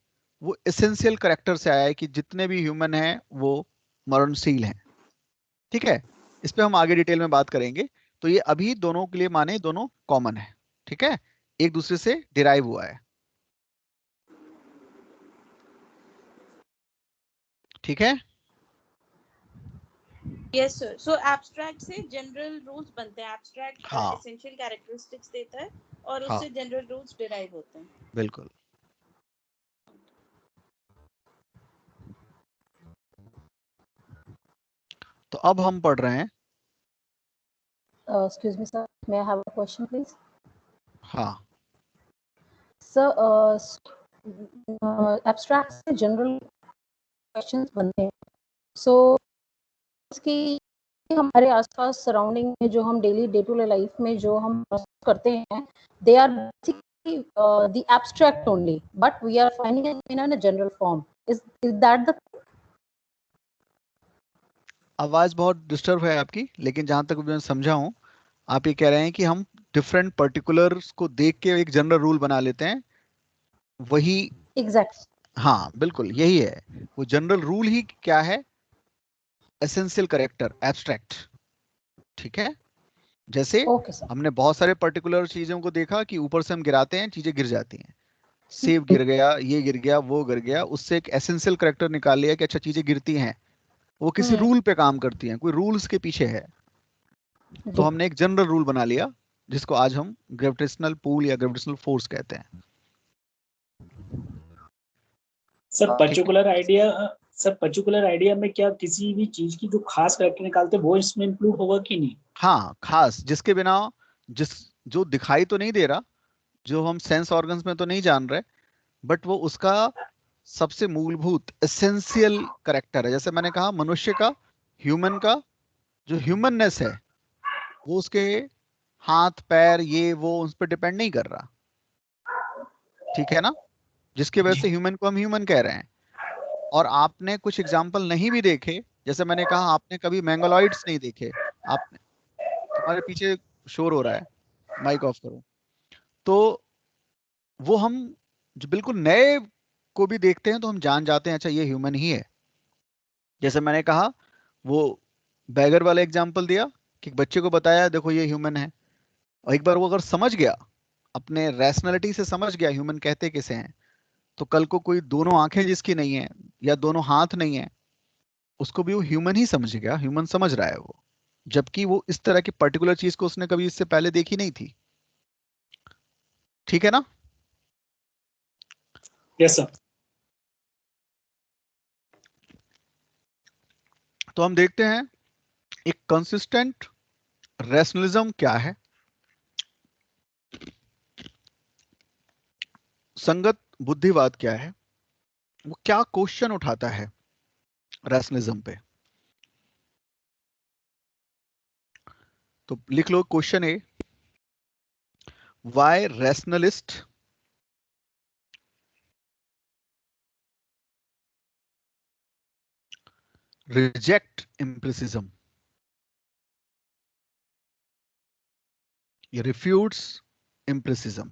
वो एसेंशियल करेक्टर से आया है कि जितने भी ह्यूमन हैं वो मरणशील हैं। ठीक है, इस पे हम आगे डिटेल में बात करेंगे। तो ये अभी दोनों के लिए माने दोनों कॉमन है। ठीक है, एक दूसरे से डिराइव हुआ है। ठीक है, यस सर। सो एब्स्ट्रैक्ट से जनरल रूल्स बनते हैं। एब्स्ट्रैक्ट हाँ एसेंशियल कैरेक्टरिस्टिक्स देता है और हाँ उससे जनरल रूल्स डिराइव होते हैं। बिल्कुल। तो अब हम पढ़ रहे हैं। Excuse me, sir. May I have a question, please? हाँ, Sir, abstract से general questions बनते हैं. So, इसकी हमारे आसपास सराउंडिंग में जो हम daily day to day life में जो हम करते हैं, they are basically the abstract only, but we are finding it in a general form. Is that the? आवाज बहुत डिस्टर्ब है आपकी, लेकिन जहां तक मैं समझा हूं, आप ये कह रहे हैं कि हम डिफरेंट पर्टिकुलर्स को देख के एक जनरल रूल बना लेते हैं, वही। Exactly. हाँ बिल्कुल यही है। वो जनरल रूल ही क्या है, एसेंशियल करेक्टर, एब्स्ट्रैक्ट। ठीक है, जैसे Okay, sir. हमने बहुत सारे पर्टिकुलर चीजों को देखा कि ऊपर से हम गिराते हैं चीजें गिर जाती हैं। सेब गिर गया, ये गिर गया, वो गिर गया, उससे एक एसेंशियल करेक्टर निकाल लिया कि अच्छा चीजें गिरती हैं, वो किसी रूल पे काम करती हैं, कोई रूल्स के पीछे है। तो जी. हमने एक जनरल रूल बना लिया जिसको आज हम ग्रेविटेशनल पूल या ग्रेविटेशनल फोर्स कहते हैं। सर ठीक है, पर्टिकुलर आइडिया में क्या किसी भी चीज की जो खास करके निकालते हैं वो इसमें इंक्लूड होगा कि नहीं? हाँ खास, जिसके बिना, जिस जो दिखाई तो नहीं दे रहा, जो हम सेंस ऑर्गन्स में तो नहीं जान रहे, बट वो उसका सबसे मूलभूत एसेंशियल करेक्टर है। जैसे मैंने कहा मनुष्य का, ह्यूमन का जो ह्यूमननेस है, वो उसके हाथ पैर ये वो उस पर डिपेंड नहीं कर रहा। ठीक है ना, जिसकी वजह से ह्यूमन को हम ह्यूमन कह रहे हैं। और आपने कुछ एग्जाम्पल नहीं भी देखे, जैसे मैंने कहा आपने कभी मैंगोलॉइड्स नहीं देखे, आपने, तुम्हारे पीछे शोर हो रहा है, माइक ऑफ करो। तो वो हम जो बिल्कुल नए को भी देखते हैं तो हम जान जाते हैं अच्छा ये ह्यूमन ही है। जैसे मैंने कहा वो बैगर वाला एग्जांपल दिया कि बच्चे को बताया देखो ये ह्यूमन है, और एक बार वो अगर समझ गया, अपने रैशनैलिटी से समझ गया ह्यूमन कहते किसे हैं, तो कल को कोई दोनों आंखें जिसकी नहीं है या दोनों हाथ नहीं है, उसको भी वो ह्यूमन ही समझ गया, ह्यूमन समझ रहा है वो, जबकि वो इस तरह की पर्टिकुलर चीज को उसने कभी इससे पहले देखी नहीं थी। ठीक है ना? Yes sir. तो हम देखते हैं एक कंसिस्टेंट रैशनलिज्म क्या है, संगत बुद्धिवाद क्या है, वो क्या क्वेश्चन उठाता है रैशनलिज्म पे। तो लिख लो question A, why rationalist reject empiricism या रिफ्यूट्स एम्पिरिसिज्म।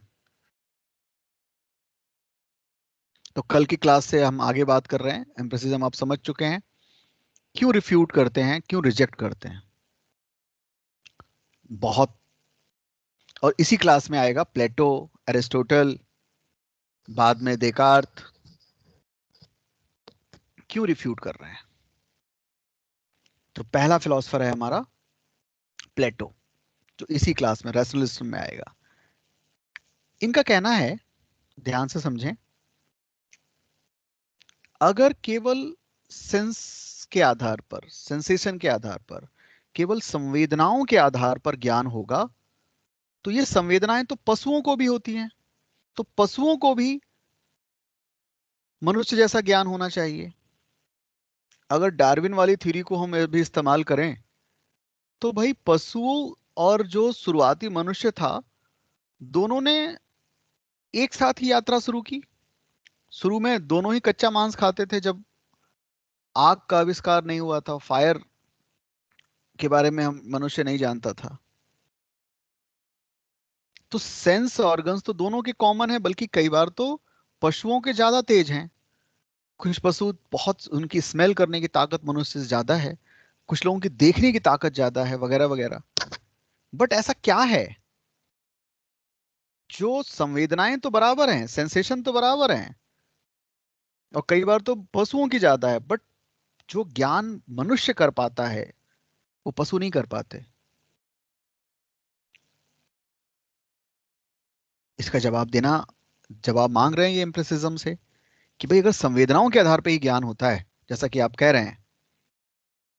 तो कल की क्लास से हम आगे बात कर रहे हैं, एम्पिरिसिज्म आप समझ चुके हैं, क्यों रिफ्यूट करते हैं, क्यों रिजेक्ट करते हैं, बहुत। और इसी क्लास में आएगा प्लेटो, एरिस्टोटल, बाद में देकार्त, क्यों रिफ्यूट कर रहे हैं। तो पहला फिलोसफर है हमारा प्लेटो, जो इसी क्लास में रैशनलिज्म में आएगा। इनका कहना है, ध्यान से समझें, अगर केवल सेंस के आधार पर, सेंसेशन के आधार पर, केवल संवेदनाओं के आधार पर ज्ञान होगा, तो ये संवेदनाएं तो पशुओं को भी होती हैं, तो पशुओं को भी मनुष्य जैसा ज्ञान होना चाहिए। अगर डार्विन वाली थ्योरी को हम भी इस्तेमाल करें तो भाई पशुओं और जो शुरुआती मनुष्य था, दोनों ने एक साथ ही यात्रा शुरू की। शुरू में दोनों ही कच्चा मांस खाते थे, जब आग का आविष्कार नहीं हुआ था, फायर के बारे में हम मनुष्य नहीं जानता था। तो सेंस ऑर्गन्स तो दोनों के कॉमन है, बल्कि कई बार तो पशुओं के ज्यादा तेज हैं। कुछ पशु बहुत, उनकी स्मेल करने की ताकत मनुष्य से ज्यादा है, कुछ लोगों की देखने की ताकत ज्यादा है, वगैरह वगैरह। बट ऐसा क्या है, जो संवेदनाएं तो बराबर हैं, सेंसेशन तो बराबर हैं, और कई बार तो पशुओं की ज्यादा है, बट जो ज्ञान मनुष्य कर पाता है वो पशु नहीं कर पाते। इसका जवाब देना, जवाब मांग रहे हैं ये एम्पिरिसिज्म से, कि भाई अगर संवेदनाओं के आधार पर ही ज्ञान होता है, जैसा कि आप कह रहे हैं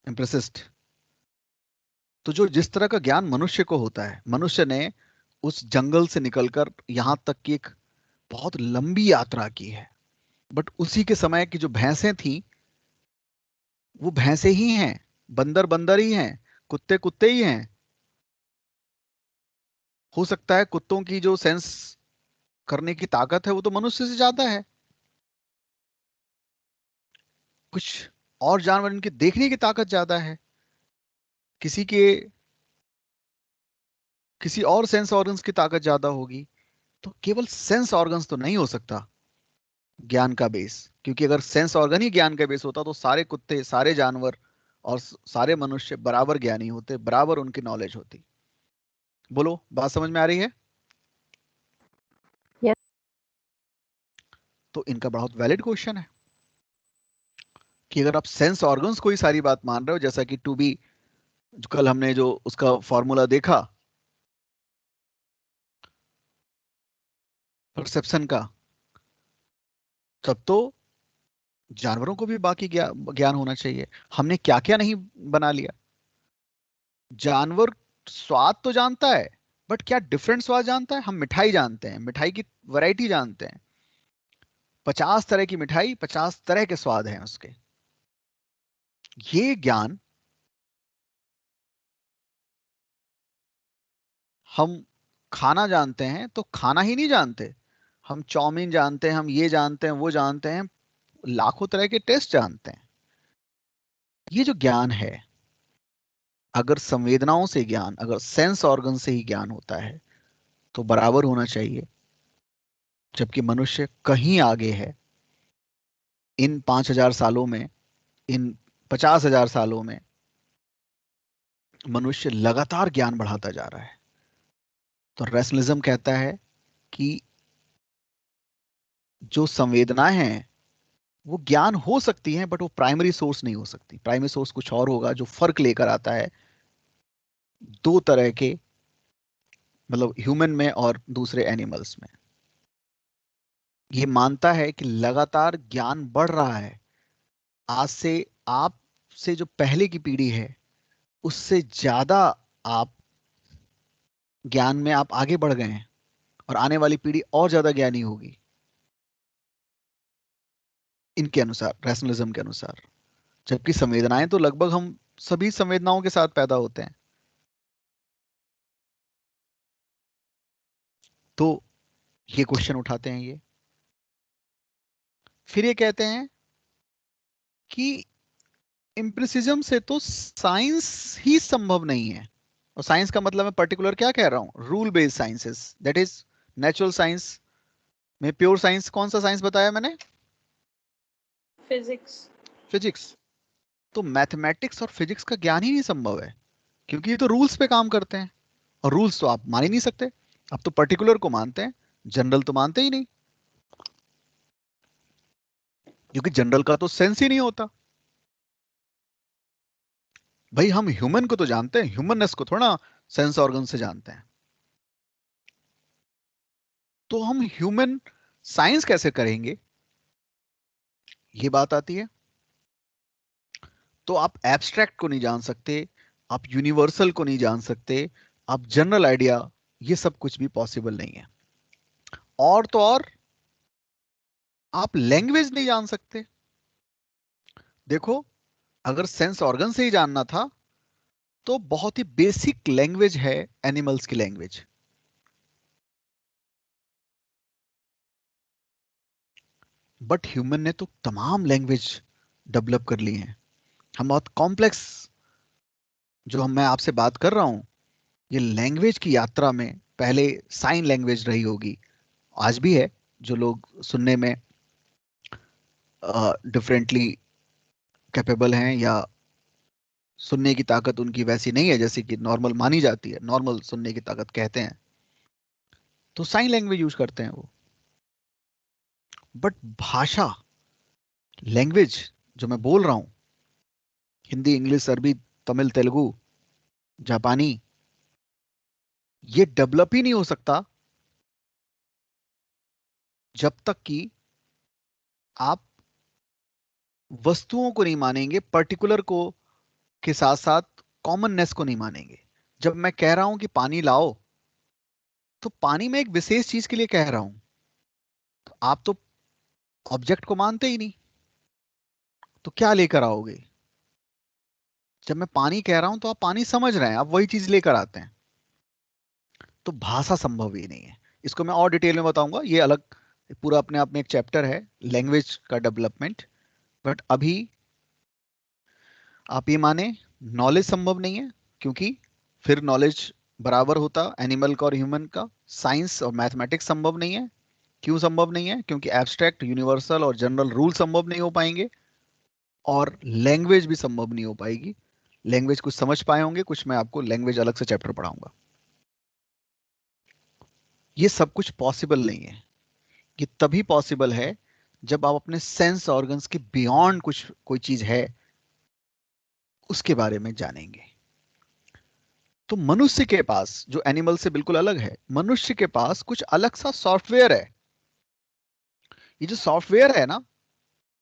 एम्पिरिसिस्ट, तो जो जिस तरह का ज्ञान मनुष्य को होता है, मनुष्य ने उस जंगल से निकलकर यहां तक की एक बहुत लंबी यात्रा की है, बट उसी के समय की जो भैंसें थी वो भैंसे ही हैं, बंदर बंदर ही हैं, कुत्ते कुत्ते ही हैं। हो सकता है कुत्तों की जो सेंस करने की ताकत है वो तो मनुष्य से ज्यादा है, कुछ और जानवर इनकी देखने की ताकत ज्यादा है, किसी के किसी और सेंस ऑर्गन्स की ताकत ज्यादा होगी। तो केवल सेंस ऑर्गन्स तो नहीं हो सकता ज्ञान का बेस, क्योंकि अगर सेंस ऑर्गन ही ज्ञान का बेस होता तो सारे कुत्ते, सारे जानवर और सारे मनुष्य बराबर ज्ञानी होते, बराबर उनकी नॉलेज होती। बोलो, बात समझ में आ रही है? Yes. तो इनका बहुत वैलिड क्वेश्चन है कि अगर आप सेंस ऑर्गन्स को ही सारी बात मान रहे हो, जैसा कि टू बी कल हमने जो उसका फॉर्मूला देखा परसेप्शन का, तब तो जानवरों को भी बाकी ज्ञान होना चाहिए। हमने क्या क्या नहीं बना लिया। जानवर स्वाद तो जानता है, बट क्या डिफरेंट स्वाद जानता है? हम मिठाई जानते हैं, मिठाई की वैरायटी जानते हैं, 50 तरह की मिठाई, 50 तरह के स्वाद हैं उसके। ये ज्ञान हम खाना जानते हैं तो खाना ही नहीं जानते, हम चाउमीन जानते हैं, हम ये जानते हैं, वो जानते हैं, लाखों तरह के टेस्ट जानते हैं। ये जो ज्ञान है, अगर संवेदनाओं से ज्ञान, अगर सेंस ऑर्गन से ही ज्ञान होता है तो बराबर होना चाहिए जबकि मनुष्य कहीं आगे है। इन 5,000 सालों में, इन 50,000 सालों में मनुष्य लगातार ज्ञान बढ़ाता जा रहा है। तो रैशनलिज्म कहता है कि जो संवेदनाएं हैं वो ज्ञान हो सकती हैं, बट वो प्राइमरी सोर्स नहीं हो सकती। प्राइमरी सोर्स कुछ और होगा जो फर्क लेकर आता है दो तरह के, मतलब ह्यूमन में और दूसरे एनिमल्स में। ये मानता है कि लगातार ज्ञान बढ़ रहा है। आज से, आप से जो पहले की पीढ़ी है उससे ज्यादा आप ज्ञान में आप आगे बढ़ गए हैं, और आने वाली पीढ़ी और ज्यादा ज्ञानी होगी, इनके अनुसार, रैशनलिज्म के अनुसार। जबकि संवेदनाएं तो लगभग हम सभी संवेदनाओं के साथ पैदा होते हैं। तो ये क्वेश्चन उठाते हैं ये। फिर ये कहते हैं कि एम्पिरिसिज्म से तो साइंस ही संभव नहीं है। और साइंस का मतलब मैं पर्टिकुलर क्या कह रहा हूं, rule based sciences, that is natural science में प्योर साइंस। कौन सा साइंस बताया मैंने? फिजिक्स। फिजिक्स। तो मैथमेटिक्स और फिजिक्स का ज्ञान ही नहीं संभव है, क्योंकि ये तो रूल्स पे काम करते हैं, और रूल्स तो आप मान ही नहीं सकते। आप तो पर्टिकुलर को मानते हैं, जनरल तो मानते ही नहीं, क्योंकि जनरल का तो सेंस ही नहीं होता। भाई हम ह्यूमन को तो जानते हैं, ह्यूमननेस को थोड़ा सेंस ऑर्गन से जानते हैं। तो हम ह्यूमन साइंस कैसे करेंगे, ये बात आती है। तो आप एब्स्ट्रैक्ट को नहीं जान सकते, आप यूनिवर्सल को नहीं जान सकते, आप जनरल आइडिया, ये सब कुछ भी पॉसिबल नहीं है। और तो और आप लैंग्वेज नहीं जान सकते। देखो, अगर सेंस ऑर्गन से ही जानना था तो बहुत ही बेसिक लैंग्वेज है एनिमल्स की लैंग्वेज। बट ह्यूमन ने तो तमाम लैंग्वेज डेवलप कर ली हैं। हम बहुत कॉम्प्लेक्स, जो मैं आपसे बात कर रहा हूं, ये लैंग्वेज की यात्रा में पहले साइन लैंग्वेज रही होगी, आज भी है। जो लोग सुनने में डिफरेंटली कैपेबल हैं, या सुनने की ताकत उनकी वैसी नहीं है जैसे कि नॉर्मल मानी जाती है, नॉर्मल सुनने की ताकत कहते हैं, तो साइन लैंग्वेज यूज करते हैं वो। बट भाषा, लैंग्वेज जो मैं बोल रहा हूं, हिंदी, इंग्लिश, अरबी, तमिल, तेलुगु, जापानी, ये डेवलप ही नहीं हो सकता जब तक कि आप वस्तुओं को नहीं मानेंगे, पर्टिकुलर को के साथ साथ कॉमननेस को नहीं मानेंगे। जब मैं कह रहा हूं कि पानी लाओ, तो पानी में एक विशेष चीज के लिए कह रहा हूं, तो आप तो ऑब्जेक्ट को मानते ही नहीं, तो क्या लेकर आओगे? जब मैं पानी कह रहा हूं तो आप पानी समझ रहे हैं, आप वही चीज लेकर आते हैं। तो भाषा संभव ही नहीं है। इसको मैं और डिटेल में बताऊंगा, ये अलग पूरा अपने आप में एक चैप्टर है, लैंग्वेज का डेवलपमेंट। बट अभी आप ये माने, नॉलेज संभव नहीं है, क्योंकि फिर नॉलेज बराबर होता एनिमल का और ह्यूमन का। साइंस और मैथमेटिक्स संभव नहीं है। क्यों संभव नहीं है? क्योंकि एब्स्ट्रैक्ट, यूनिवर्सल और जनरल रूल संभव नहीं हो पाएंगे, और लैंग्वेज भी संभव नहीं हो पाएगी। लैंग्वेज कुछ समझ पाए होंगे, कुछ मैं आपको लैंग्वेज अलग से चैप्टर पढ़ाऊंगा। ये सब कुछ पॉसिबल नहीं है। ये तभी पॉसिबल है जब आप अपने सेंस ऑर्गन्स के बियॉन्ड कुछ, कोई चीज है उसके बारे में जानेंगे। तो मनुष्य के पास, जो एनिमल से बिल्कुल अलग है, मनुष्य के पास कुछ अलग सा सॉफ्टवेयर है। ये जो सॉफ्टवेयर है ना,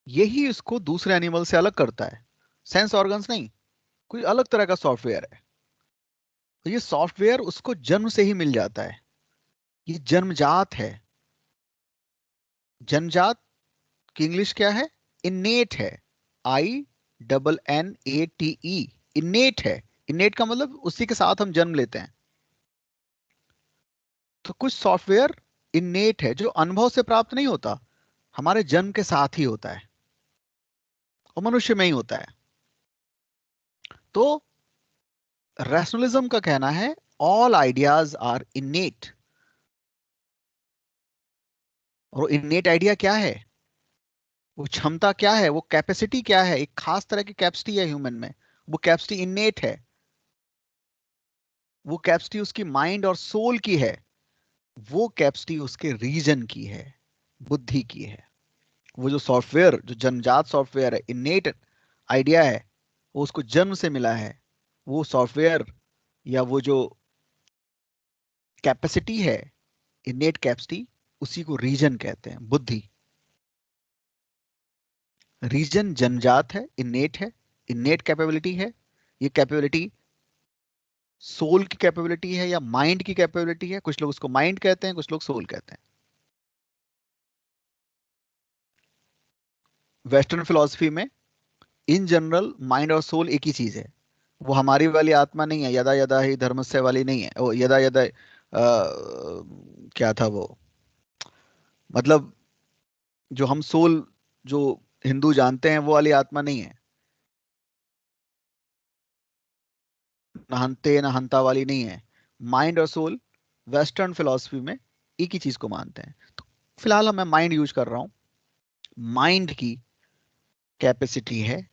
यही इसको दूसरे एनिमल से अलग करता है। सेंस ऑर्गन्स नहीं, कोई अलग तरह का सॉफ्टवेयर है। तो ये सॉफ्टवेयर उसको जन्म से ही मिल जाता है। ये जन्मजात है। जन्मजात की इंग्लिश क्या है? इन्नेट है। INNATE, इन्नेट है। इन्नेट का मतलब उसी के साथ हम जन्म लेते हैं। तो कुछ सॉफ्टवेयर इन्नेट है, जो अनुभव से प्राप्त नहीं होता, हमारे जन्म के साथ ही होता है, और मनुष्य में ही होता है। तो रैशनलिज्म का कहना है ऑल आइडियाज आर इन्नेट। और वो इन्नेट आइडिया क्या है, वो क्षमता क्या है, वो कैपेसिटी क्या है, एक खास तरह की कैपेसिटी है ह्यूमन में, वो कैपेसिटी इन्नेट है, वो कैपेसिटी उसकी माइंड और सोल की है, वो कैपेसिटी उसके रीजन की है, बुद्धि की है। वो जो सॉफ्टवेयर, जो जन्मजात सॉफ्टवेयर है, इन्नेट आइडिया है, वो उसको जन्म से मिला है, वो सॉफ्टवेयर या वो जो कैपेसिटी है, इन्नेट कैपेसिटी, उसी को रीजन कहते हैं, बुद्धि। रीजन जन्मजात है, इन्नेट है, इन्नेट कैपेबिलिटी है। ये कैपेबिलिटी सोल की कैपेबिलिटी है या माइंड की कैपेबिलिटी है, कुछ लोग उसको माइंड कहते हैं, कुछ लोग सोल कहते हैं। वेस्टर्न फिलॉसफी में इन जनरल माइंड और सोल एक ही चीज है, वो हमारी वाली आत्मा नहीं है, यदा यदा ही धर्मस्य वाली नहीं है, वो यदा यदा क्या था वो, मतलब जो हम सोल, जो हिंदू जानते हैं वो वाली आत्मा नहीं है, नहंते नहंता वाली नहीं है। माइंड और सोल वेस्टर्न फिलॉसफी में एक ही चीज को मानते हैं। तो फिलहाल मैं माइंड यूज कर रहा हूं। माइंड की कैपेसिटी है,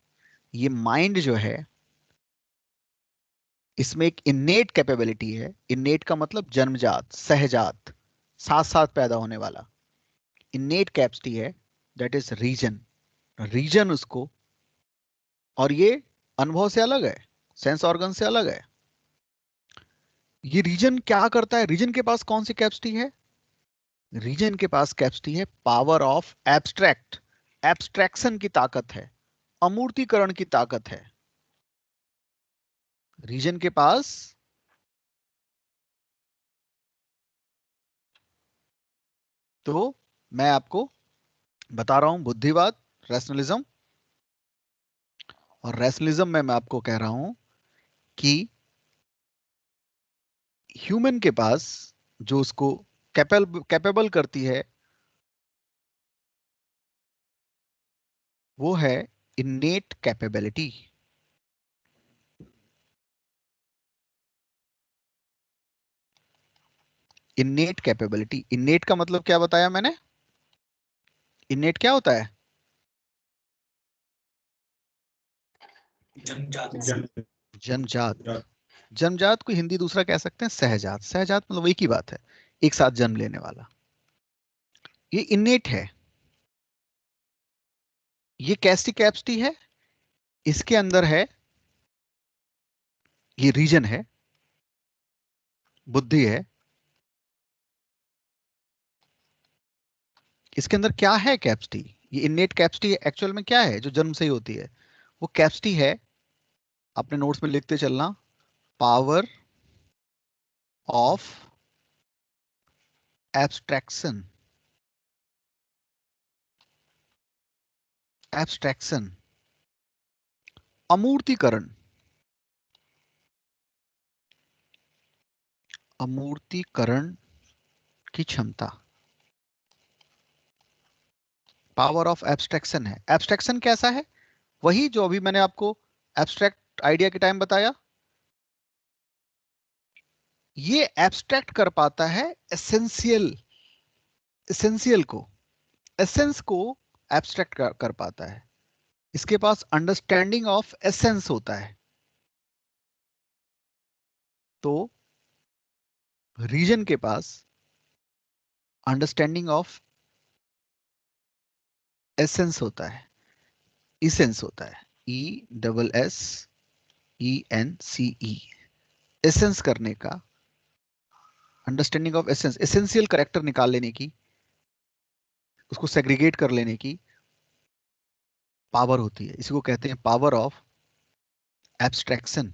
ये माइंड जो है इसमें एक इन्नेट कैपेबिलिटी है। इन्नेट का मतलब जन्मजात, सहजात, साथ साथ पैदा होने वाला। इन्नेट कैपेसिटी है, दैट इज रीजन। रीजन उसको, और ये अनुभव से अलग है, सेंस ऑर्गन से अलग है। ये रीजन क्या करता है, रीजन के पास कौन सी कैपेसिटी है, रीजन के पास कैपेसिटी है पावर ऑफ एब्स्ट्रैक्ट, एब्स्ट्रैक्शन की ताकत है, अमूर्तीकरण की ताकत है। रीजन के पास तो मैं आपको बता रहा हूं बुद्धिवाद, रैशनलिज्म। और रैशनलिज्म में मैं आपको कह रहा हूं कि ह्यूमन के पास जो उसको कैपेबल करती है वो है innate capability. Innate capability, innate का मतलब क्या बताया मैंने, इन्नेट क्या होता है, जन्मजात। जन्मजात। जन्मजात को हिंदी दूसरा कह सकते हैं सहजात। सहजात मतलब एक ही बात है, एक साथ जन्म लेने वाला। ये इन्नेट है। ये कैसी कैपेसिटी है, इसके अंदर है, ये रीजन है, बुद्धि है। इसके अंदर क्या है कैपेसिटी, ये इन्नेट कैपेसिटी एक्चुअल में क्या है जो जन्म से ही होती है, वो कैपेसिटी है, अपने नोट्स में लिखते चलना, पावर ऑफ एब्स्ट्रैक्शन। एब्स्ट्रैक्शन, अमूर्तीकरण, अमूर्तीकरण की क्षमता, पावर ऑफ एब्स्ट्रैक्शन है। एब्स्ट्रैक्शन कैसा है, वही जो अभी मैंने आपको एब्स्ट्रैक्ट आइडिया के टाइम बताया। ये एब्स्ट्रैक्ट कर पाता है एसेंशियल, एसेंशियल को, एसेंस को एब्स्ट्रैक्ट कर पाता है। इसके पास अंडरस्टैंडिंग ऑफ एसेंस होता है। तो रीजन के पास अंडरस्टैंडिंग ऑफ एसेंस होता है, इसेंस होता है, ESSENCE, एसेंस करने का, understanding of essence, essential character निकाल लेने की, उसको सेग्रीगेट कर लेने की पावर होती है। इसी को कहते हैं पावर ऑफ एब्स्ट्रैक्शन।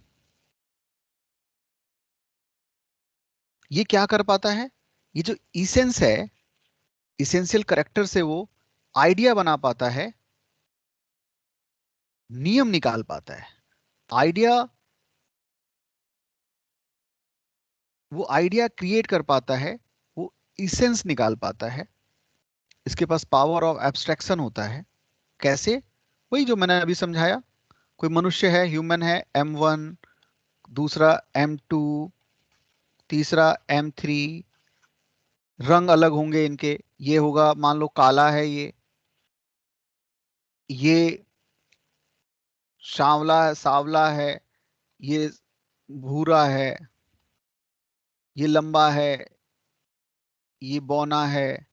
ये क्या कर पाता है, ये जो इसेंस है, इसेंशियल कैरेक्टर से वो आइडिया बना पाता है, नियम निकाल पाता है। आइडिया, वो आइडिया क्रिएट कर पाता है, वो इसेंस निकाल पाता है। इसके पास पावर ऑफ एब्स्ट्रैक्शन होता है। कैसे, वही जो मैंने अभी समझाया। कोई मनुष्य है, ह्यूमन है, M1, दूसरा M2, तीसरा M3, रंग अलग होंगे इनके, ये होगा मान लो काला है, ये सावला है, ये भूरा है, ये लंबा है, ये बौना है,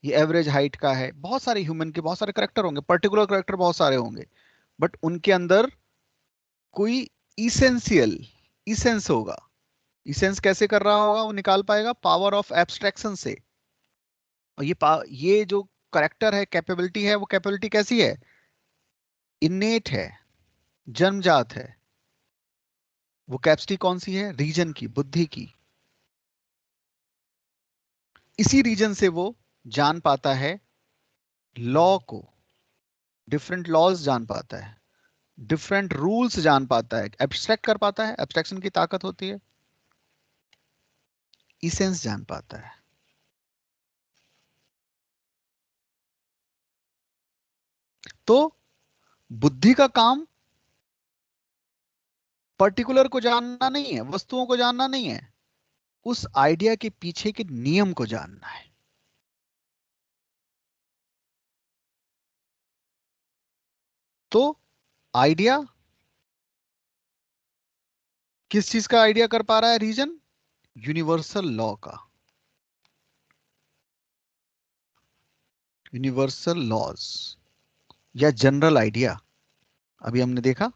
ये एवरेज हाइट का है। बहुत सारे ह्यूमन के बहुत सारे करेक्टर होंगे, पर्टिकुलर करेक्टर बहुत सारे होंगे, बट उनके अंदर कोई इसेंशियल इसेंस होगा। इसेंस कैसे कर रहा होगा, वो निकाल पाएगा पावर ऑफ एब्स्ट्रैक्शन से। और ये जो करेक्टर है, कैपेबिलिटी है, वो कैपेबिलिटी कैसी है, इन्नेट है, जन्मजात है। वो कैपेसिटी कौन सी है, रीजन की, बुद्धि की। इसी रीजन से वो जान पाता है लॉ को, डिफरेंट लॉज जान पाता है, डिफरेंट रूल्स जान पाता है, एब्स्ट्रैक्ट कर पाता है, एब्स्ट्रैक्शन की ताकत होती है, इसेंस जान पाता है। तो बुद्धि का काम पर्टिकुलर को जानना नहीं है, वस्तुओं को जानना नहीं है, उस आइडिया के पीछे के नियम को जानना है। तो आइडिया किस चीज का आइडिया कर पा रहा है, रीजन यूनिवर्सल लॉ का, यूनिवर्सल लॉज या जनरल आइडिया। अभी हमने देखा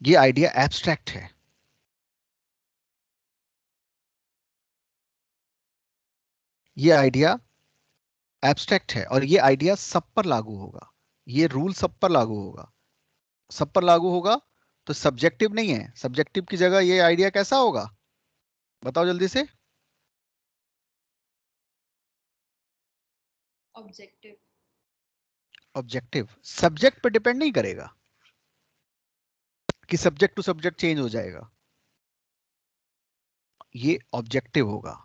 ये आइडिया एब्स्ट्रैक्ट है, ये आइडिया एब्स्ट्रैक्ट है, और ये आइडिया सब पर लागू होगा, ये रूल सब पर लागू होगा। सब पर लागू होगा तो सब्जेक्टिव नहीं है, सब्जेक्टिव की जगह ये आइडिया कैसा होगा, बताओ जल्दी से। ऑब्जेक्टिव। ऑब्जेक्टिव सब्जेक्ट पे डिपेंड नहीं करेगा कि सब्जेक्ट टू सब्जेक्ट चेंज हो जाएगा, ये ऑब्जेक्टिव होगा।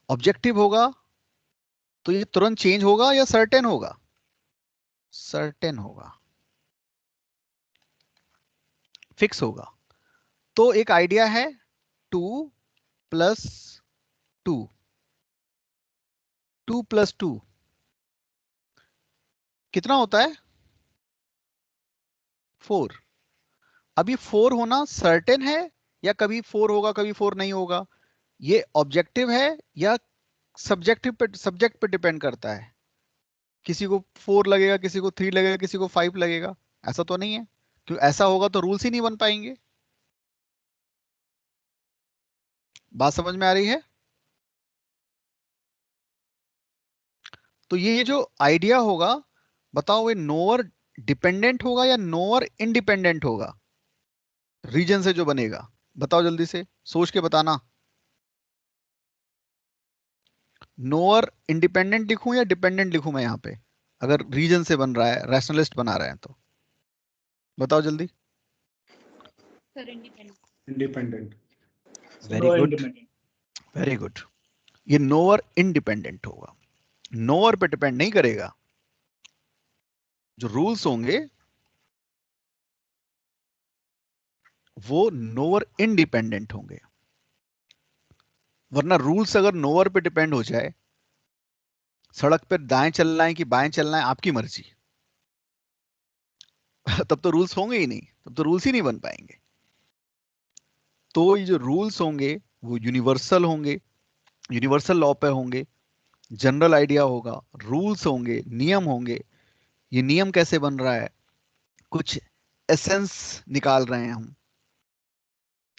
ऑब्जेक्टिव होगा तो ये तुरंत चेंज होगा या सर्टेन होगा, सर्टेन होगा, फिक्स होगा। तो एक आइडिया है 2 + 2, 2 + 2 कितना होता है, 4। अब ये 4 होना सर्टेन है या कभी 4 होगा कभी 4 नहीं होगा, ये ऑब्जेक्टिव है या सब्जेक्ट पे डिपेंड करता है। किसी को 4 लगेगा, किसी को 3 लगेगा, किसी को 5 लगेगा, ऐसा तो नहीं है। क्यों, ऐसा होगा तो रूल्स ही नहीं बन पाएंगे। बात समझ में आ रही है। तो ये जो आइडिया होगा, बताओ ये नोअर डिपेंडेंट होगा या नोअर इंडिपेंडेंट होगा, रीजन से जो बनेगा, बताओ जल्दी से सोच के बताना। नोअर इंडिपेंडेंट लिखूं या डिपेंडेंट लिखूं मैं यहाँ पे, अगर रीजन से बन रहा है, रैशनलिस्ट बना रहे हैं तो बताओ जल्दी। Sir independent. Independent. Very good, very good. ये नोअर इंडिपेंडेंट होगा, नोअर पे डिपेंड नहीं करेगा। जो रूल्स होंगे वो नोअर इंडिपेंडेंट होंगे, वरना रूल्स अगर नोअर पे डिपेंड हो जाए, सड़क पर दाएं चलना है कि बाएं चलना है आपकी मर्जी तब तो रूल्स होंगे ही नहीं, तब तो रूल्स ही नहीं बन पाएंगे। तो ये जो रूल्स होंगे वो यूनिवर्सल होंगे, यूनिवर्सल लॉ पे होंगे, जनरल आइडिया होगा, रूल्स होंगे, नियम होंगे। ये नियम कैसे बन रहा है, कुछ एसेंस निकाल रहे हैं हम।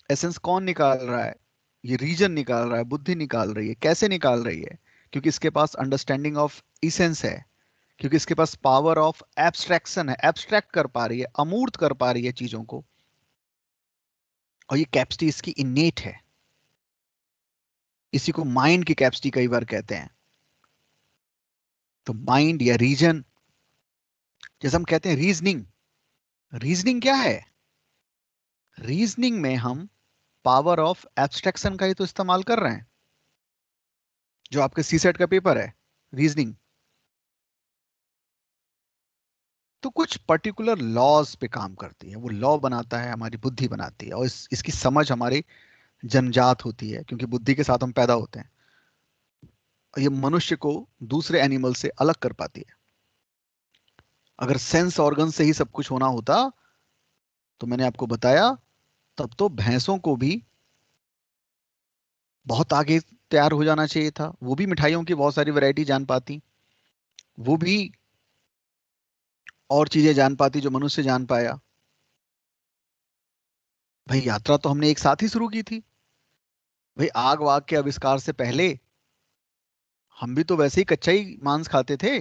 एसेंस कौन निकाल रहा है, ये रीजन निकाल रहा है, बुद्धि निकाल रही है। कैसे निकाल रही है, क्योंकि इसके पास अंडरस्टैंडिंग ऑफ इसेंस है, क्योंकि इसके पास पावर ऑफ एब्स्ट्रैक्शन है, एब्स्ट्रैक्ट कर पा रही है, अमूर्त कर पा रही है चीजों को। और ये कैपेसिटी इसकी इन्नेट है, इसी को माइंड की कैपेसिटी कई बार कहते हैं। तो माइंड या रीजन, जैसे हम कहते हैं रीजनिंग, रीजनिंग क्या है, रीजनिंग में हम पावर ऑफ एब्स्ट्रैक्शन का ही तो इस्तेमाल कर रहे हैं। जो आपके सीसेट का पेपर है रीजनिंग, तो कुछ पर्टिकुलर लॉज पे काम करती है, वो लॉ बनाता है, हमारी बुद्धि बनाती है, और इसकी समझ हमारे जन्मजात होती है, क्योंकि बुद्धि के साथ हम पैदा होते हैं। और ये मनुष्य को दूसरे एनिमल से अलग कर पाती है। अगर सेंस ऑर्गन से ही सब कुछ होना होता तो मैंने आपको बताया तब तो भैंसों को भी बहुत आगे तैयार हो जाना चाहिए था, वो भी मिठाइयों की बहुत सारी वैरायटी जान पाती, वो भी और चीजें जान पाती जो मनुष्य जान पाया। भाई यात्रा तो हमने एक साथ ही शुरू की थी। भाई आग वाग के आविष्कार से पहले हम भी तो वैसे ही कच्चा ही मांस खाते थे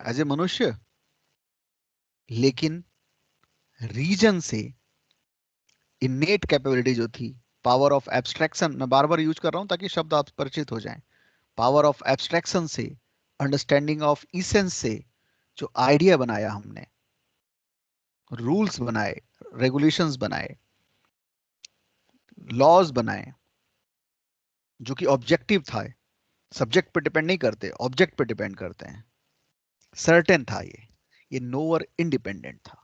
एज ए मनुष्य, लेकिन रीजन से इन्नेट कैपेबिलिटी जो थी, पावर ऑफ एब्स्ट्रैक्शन, मैं बार बार यूज कर रहा हूं ताकि शब्द आप परिचित हो जाएं, पावर ऑफ एब्स्ट्रैक्शन से, अंडरस्टैंडिंग ऑफ इसेंस से जो आइडिया बनाया हमने, रूल्स बनाए, रेगुलेशंस बनाए, लॉज बनाए, जो कि ऑब्जेक्टिव था, सब्जेक्ट पे डिपेंड नहीं करते, ऑब्जेक्ट पे डिपेंड करते हैं, सर्टेन था ये नोवर इंडिपेंडेंट था,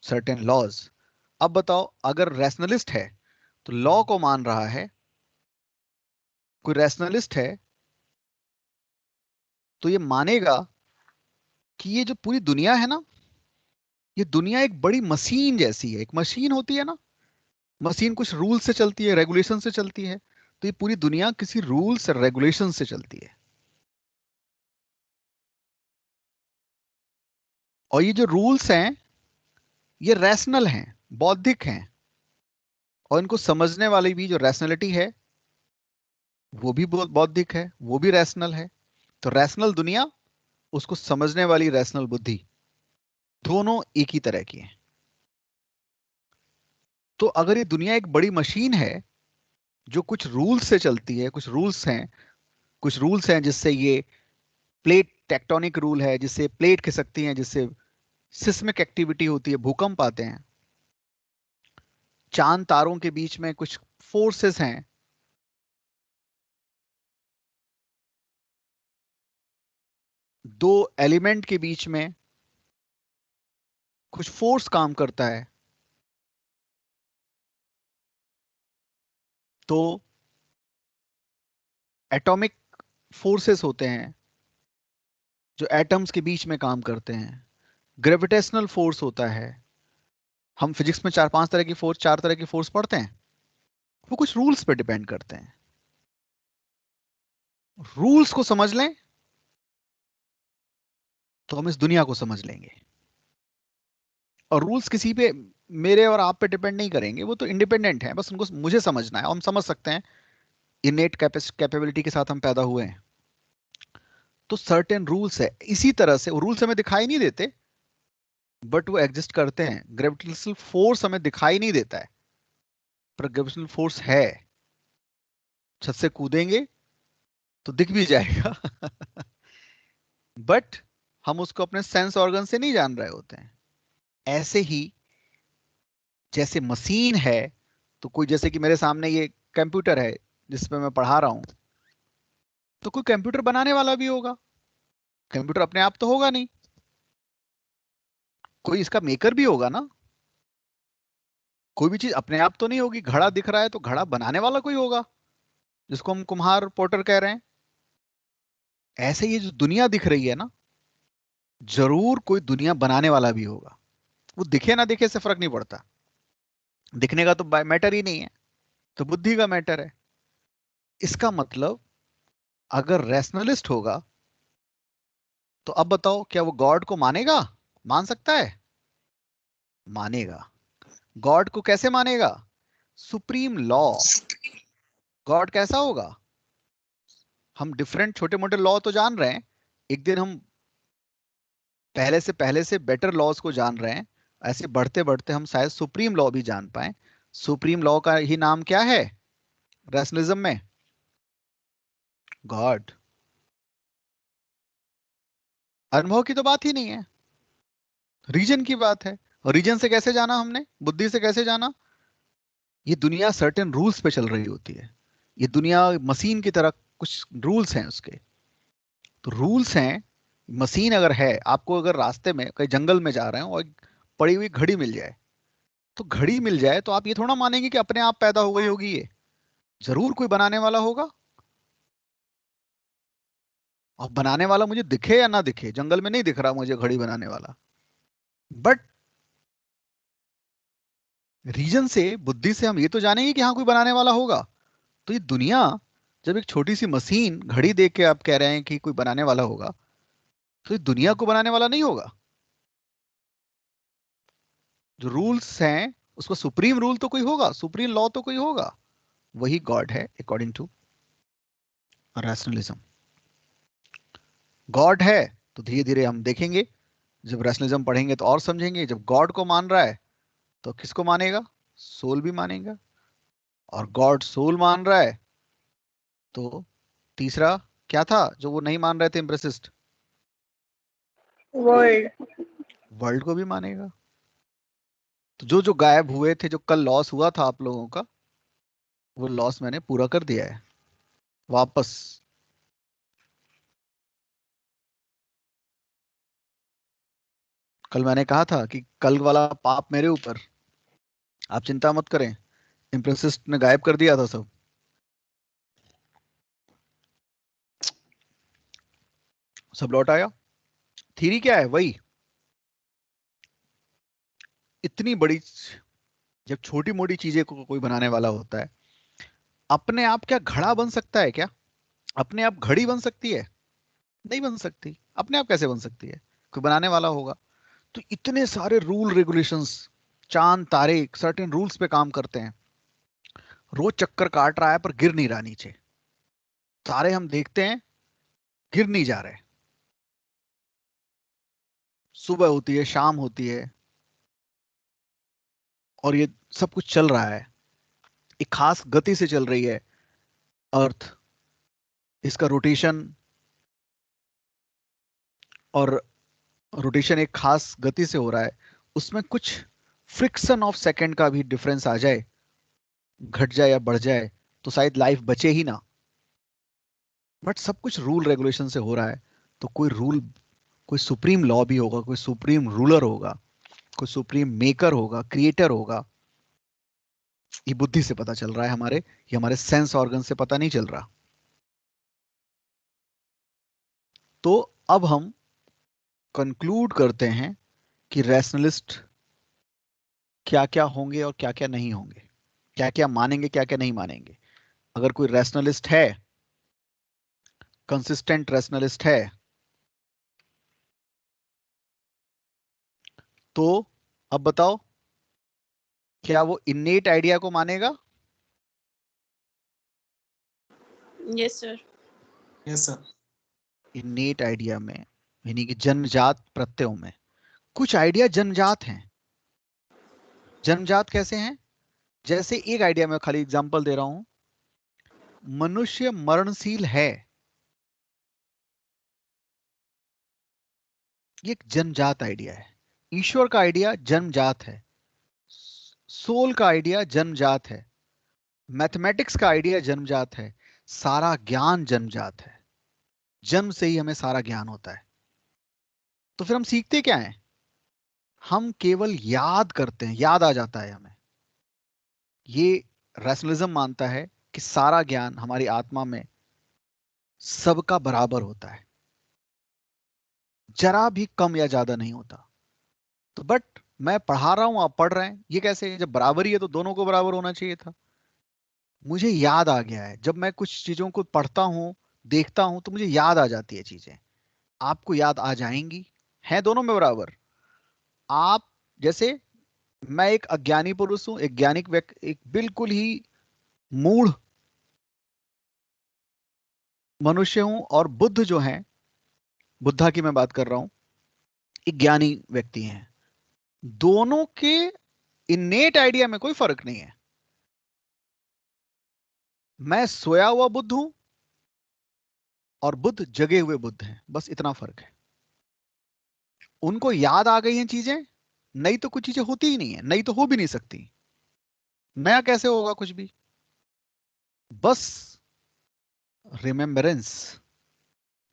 सर्टेन लॉज। अब बताओ, अगर रैशनलिस्ट है तो लॉ को मान रहा है, कोई रैशनलिस्ट है तो ये मानेगा कि ये जो पूरी दुनिया है ना, ये दुनिया एक बड़ी मशीन जैसी है। एक मशीन होती है ना, मशीन कुछ रूल से चलती है, रेगुलेशन से चलती है, तो ये पूरी दुनिया किसी रूल्स और रेगुलेशन से चलती है। और ये जो रूल्स हैं ये रैशनल हैं, बौद्धिक हैं, और इनको समझने वाली भी जो रैशनलिटी है वो भी बहुत बौद्धिक है, वो भी रैशनल है। तो रैशनल दुनिया, उसको समझने वाली रैशनल बुद्धि, दोनों एक ही तरह की हैं। तो अगर ये दुनिया एक बड़ी मशीन है जो कुछ रूल्स से चलती है, कुछ रूल्स हैं जिससे ये प्लेट टेक्टोनिक रूल है, जिससे प्लेट खिसकती हैं, जिससे सिस्मिक एक्टिविटी होती है, भूकंप आते हैं, चांद तारों के बीच में कुछ फोर्सेस हैं, दो एलिमेंट के बीच में कुछ फोर्स काम करता है, तो एटॉमिक फोर्सेस होते हैं जो एटम्स के बीच में काम करते हैं, ग्रेविटेशनल फोर्स होता है। हम फिजिक्स में चार तरह की फोर्स पढ़ते हैं, वो कुछ रूल्स पे डिपेंड करते हैं। रूल्स को समझ लें तो हम इस दुनिया को समझ लेंगे। और रूल्स किसी पे, मेरे और आप पे डिपेंड नहीं करेंगे, वो तो इंडिपेंडेंट है, बस उनको मुझे समझना है, और हम समझ सकते हैं, इनेट कैपेबिलिटी के साथ हम पैदा हुए हैं। तो सर्टेन रूल्स है, इसी तरह से वो रूल्स हमें दिखाई नहीं देते बट वो एग्जिस्ट करते हैं। ग्रेविटेशनल फोर्स हमें दिखाई नहीं देता है पर ग्रेविटेशनल फोर्स है, छत से कूदेंगे तो दिख भी जाएगा बट हम उसको अपने सेंस ऑर्गन से नहीं जान रहे होते हैं। ऐसे ही जैसे मशीन है, तो कोई, जैसे कि मेरे सामने ये कंप्यूटर है जिसपे मैं पढ़ा रहा हूं, तो कोई कंप्यूटर बनाने वाला भी होगा, कंप्यूटर अपने आप तो होगा नहीं, कोई इसका मेकर भी होगा ना। कोई भी चीज अपने आप तो नहीं होगी, घड़ा दिख रहा है तो घड़ा बनाने वाला कोई होगा, जिसको हम कुम्हार पोटर कह रहे हैं। ऐसे ये जो दुनिया दिख रही है ना, जरूर कोई दुनिया बनाने वाला भी होगा। वो दिखे ना दिखे से फर्क नहीं पड़ता, दिखने का तो मैटर ही नहीं है, तो बुद्धि का मैटर है। इसका मतलब अगर रैशनलिस्ट होगा तो अब बताओ, क्या वो गॉड को मानेगा? मान सकता है? मानेगा। गॉड को कैसे मानेगा? Supreme law. गॉड कैसा होगा? हम डिफरेंट छोटे मोटे लॉ तो जान रहे हैं, एक दिन हम पहले से बेटर लॉज को जान रहे हैं, ऐसे बढ़ते बढ़ते हम शायद सुप्रीम लॉ भी जान पाए। सुप्रीम लॉ का ही नाम क्या है रैशनलिज्म में? गॉड। अनुभव की तो बात ही नहीं है, रीजन की बात है। और रीजन से कैसे जाना हमने, बुद्धि से कैसे जाना? ये दुनिया सर्टेन रूल्स पे चल रही होती है, ये दुनिया मशीन की तरह, कुछ रूल्स हैं उसके। तो रूल्स हैं, मशीन अगर है, आपको अगर रास्ते में कहीं जंगल में जा रहे हो और एक पड़ी हुई घड़ी मिल जाए तो घड़ी मिल जाए तो आप ये थोड़ा मानेंगे कि अपने आप पैदा हो गई होगी, ये जरूर कोई बनाने वाला होगा। अब बनाने वाला मुझे दिखे या ना दिखे, जंगल में नहीं दिख रहा मुझे घड़ी बनाने वाला, बट रीजन से, बुद्धि से हम ये तो जानेंगे कि हाँ कोई बनाने वाला होगा। तो ये दुनिया, जब एक छोटी सी मशीन घड़ी देख के आप कह रहे हैं कि कोई बनाने वाला होगा, तो ये दुनिया को बनाने वाला नहीं होगा। जो रूल्स हैं उसका सुप्रीम रूल तो कोई होगा, सुप्रीम लॉ तो कोई होगा, वही गॉड है अकॉर्डिंग टू रैशनलिज्म। गॉड है तो धीरे धीरे हम देखेंगे, जब रैशनलिज्म पढ़ेंगे तो और समझेंगे। जब गॉड को मान रहा है तो किसको मानेगा? सोल भी मानेगा। और गॉड सोल मान रहा है तो तीसरा क्या था जो वो नहीं मान रहे थे एम्प्रेसिस्ट? वर्ल्ड। वर्ल्ड को भी मानेगा। तो जो जो गायब हुए थे, जो कल लॉस हुआ था आप लोगों का, वो लॉस मैंने पूरा कर दिया है वापस। कल मैंने कहा था कि कल वाला पाप मेरे ऊपर, आप चिंता मत करें, इम्प्रेसिस्ट ने गायब कर दिया था सब। सब लौट आया। थ्योरी क्या है? वही, इतनी बड़ी, जब छोटी मोटी चीजें को कोई बनाने वाला होता है, अपने आप क्या घड़ा बन सकता है क्या? अपने आप घड़ी बन सकती है? नहीं बन सकती। अपने आप कैसे बन सकती है? कोई बनाने वाला होगा। तो इतने सारे रूल रेगुलेशंस, चांद तारे सर्टेन रूल्स पे काम करते हैं। रोज चक्कर काट रहा है पर गिर नहीं रहा नीचे। तारे हम देखते हैं, गिर नहीं जा रहे। सुबह होती है, शाम होती है, और ये सब कुछ चल रहा है, एक खास गति से चल रही है अर्थ। इसका रोटेशन, और रोटेशन एक खास गति से हो रहा है, उसमें कुछ फ्रिक्शन ऑफ सेकंड का भी डिफरेंस आ जाए, घट जाए या बढ़ जाए, तो शायद लाइफ बचे ही ना। बट सब कुछ रूल रेगुलेशन से हो रहा है। तो कोई रूल, कोई सुप्रीम लॉ भी होगा, कोई सुप्रीम रूलर होगा, कोई सुप्रीम मेकर होगा, क्रिएटर होगा। ये बुद्धि से पता चल रहा है हमारे, ये हमारे सेंस ऑर्गन से पता नहीं चल रहा। तो अब हम कंक्लूड करते हैं कि रैशनलिस्ट क्या क्या होंगे और क्या क्या नहीं होंगे, क्या क्या मानेंगे, क्या क्या नहीं मानेंगे। अगर कोई रैशनलिस्ट है, कंसिस्टेंट रैशनलिस्ट है, तो अब बताओ, क्या वो इन्नेट आइडिया को मानेगा? Yes sir. Yes sir. Innate idea में, यानी कि जन्मजात प्रत्ययों में, कुछ आइडिया जन्मजात हैं। जन्मजात कैसे हैं? जैसे एक आइडिया में खाली एग्जांपल दे रहा हूं, मनुष्य मरणशील है, ये एक जन्मजात आइडिया है। ईश्वर का आइडिया जन्मजात है। सोल का आइडिया जन्मजात है। मैथमेटिक्स का आइडिया जन्मजात है। सारा ज्ञान जन्मजात है। जन्म से ही हमें सारा ज्ञान होता है। तो फिर हम सीखते क्या हैं? हम केवल याद करते हैं, याद आ जाता है हमें। ये रैशनलिज्म मानता है कि सारा ज्ञान हमारी आत्मा में सबका बराबर होता है, जरा भी कम या ज्यादा नहीं होता। तो बट मैं पढ़ा रहा हूं, आप पढ़ रहे हैं, ये कैसे? जब बराबरी है तो दोनों को बराबर होना चाहिए था। मुझे याद आ गया है, जब मैं कुछ चीजों को पढ़ता हूं, देखता हूं, तो मुझे याद आ जाती है चीजें। आपको याद आ जाएंगी, है दोनों में बराबर। आप जैसे, मैं एक अज्ञानी पुरुष हूं, एक ज्ञानिक व्यक्ति, एक बिल्कुल ही मूढ़ मनुष्य हूं, और बुद्ध जो है, बुद्धा की मैं बात कर रहा हूं, एक ज्ञानी व्यक्ति हैं। दोनों के इन्नेट आइडिया में कोई फर्क नहीं है। मैं सोया हुआ बुद्ध हूं और बुद्ध जगे हुए बुद्ध हैं, बस इतना फर्क है। उनको याद आ गई हैं चीजें, नहीं तो कुछ चीजें होती ही नहीं है, नहीं तो हो भी नहीं सकती। नया कैसे होगा कुछ भी? बस रिमेम्बरेंस।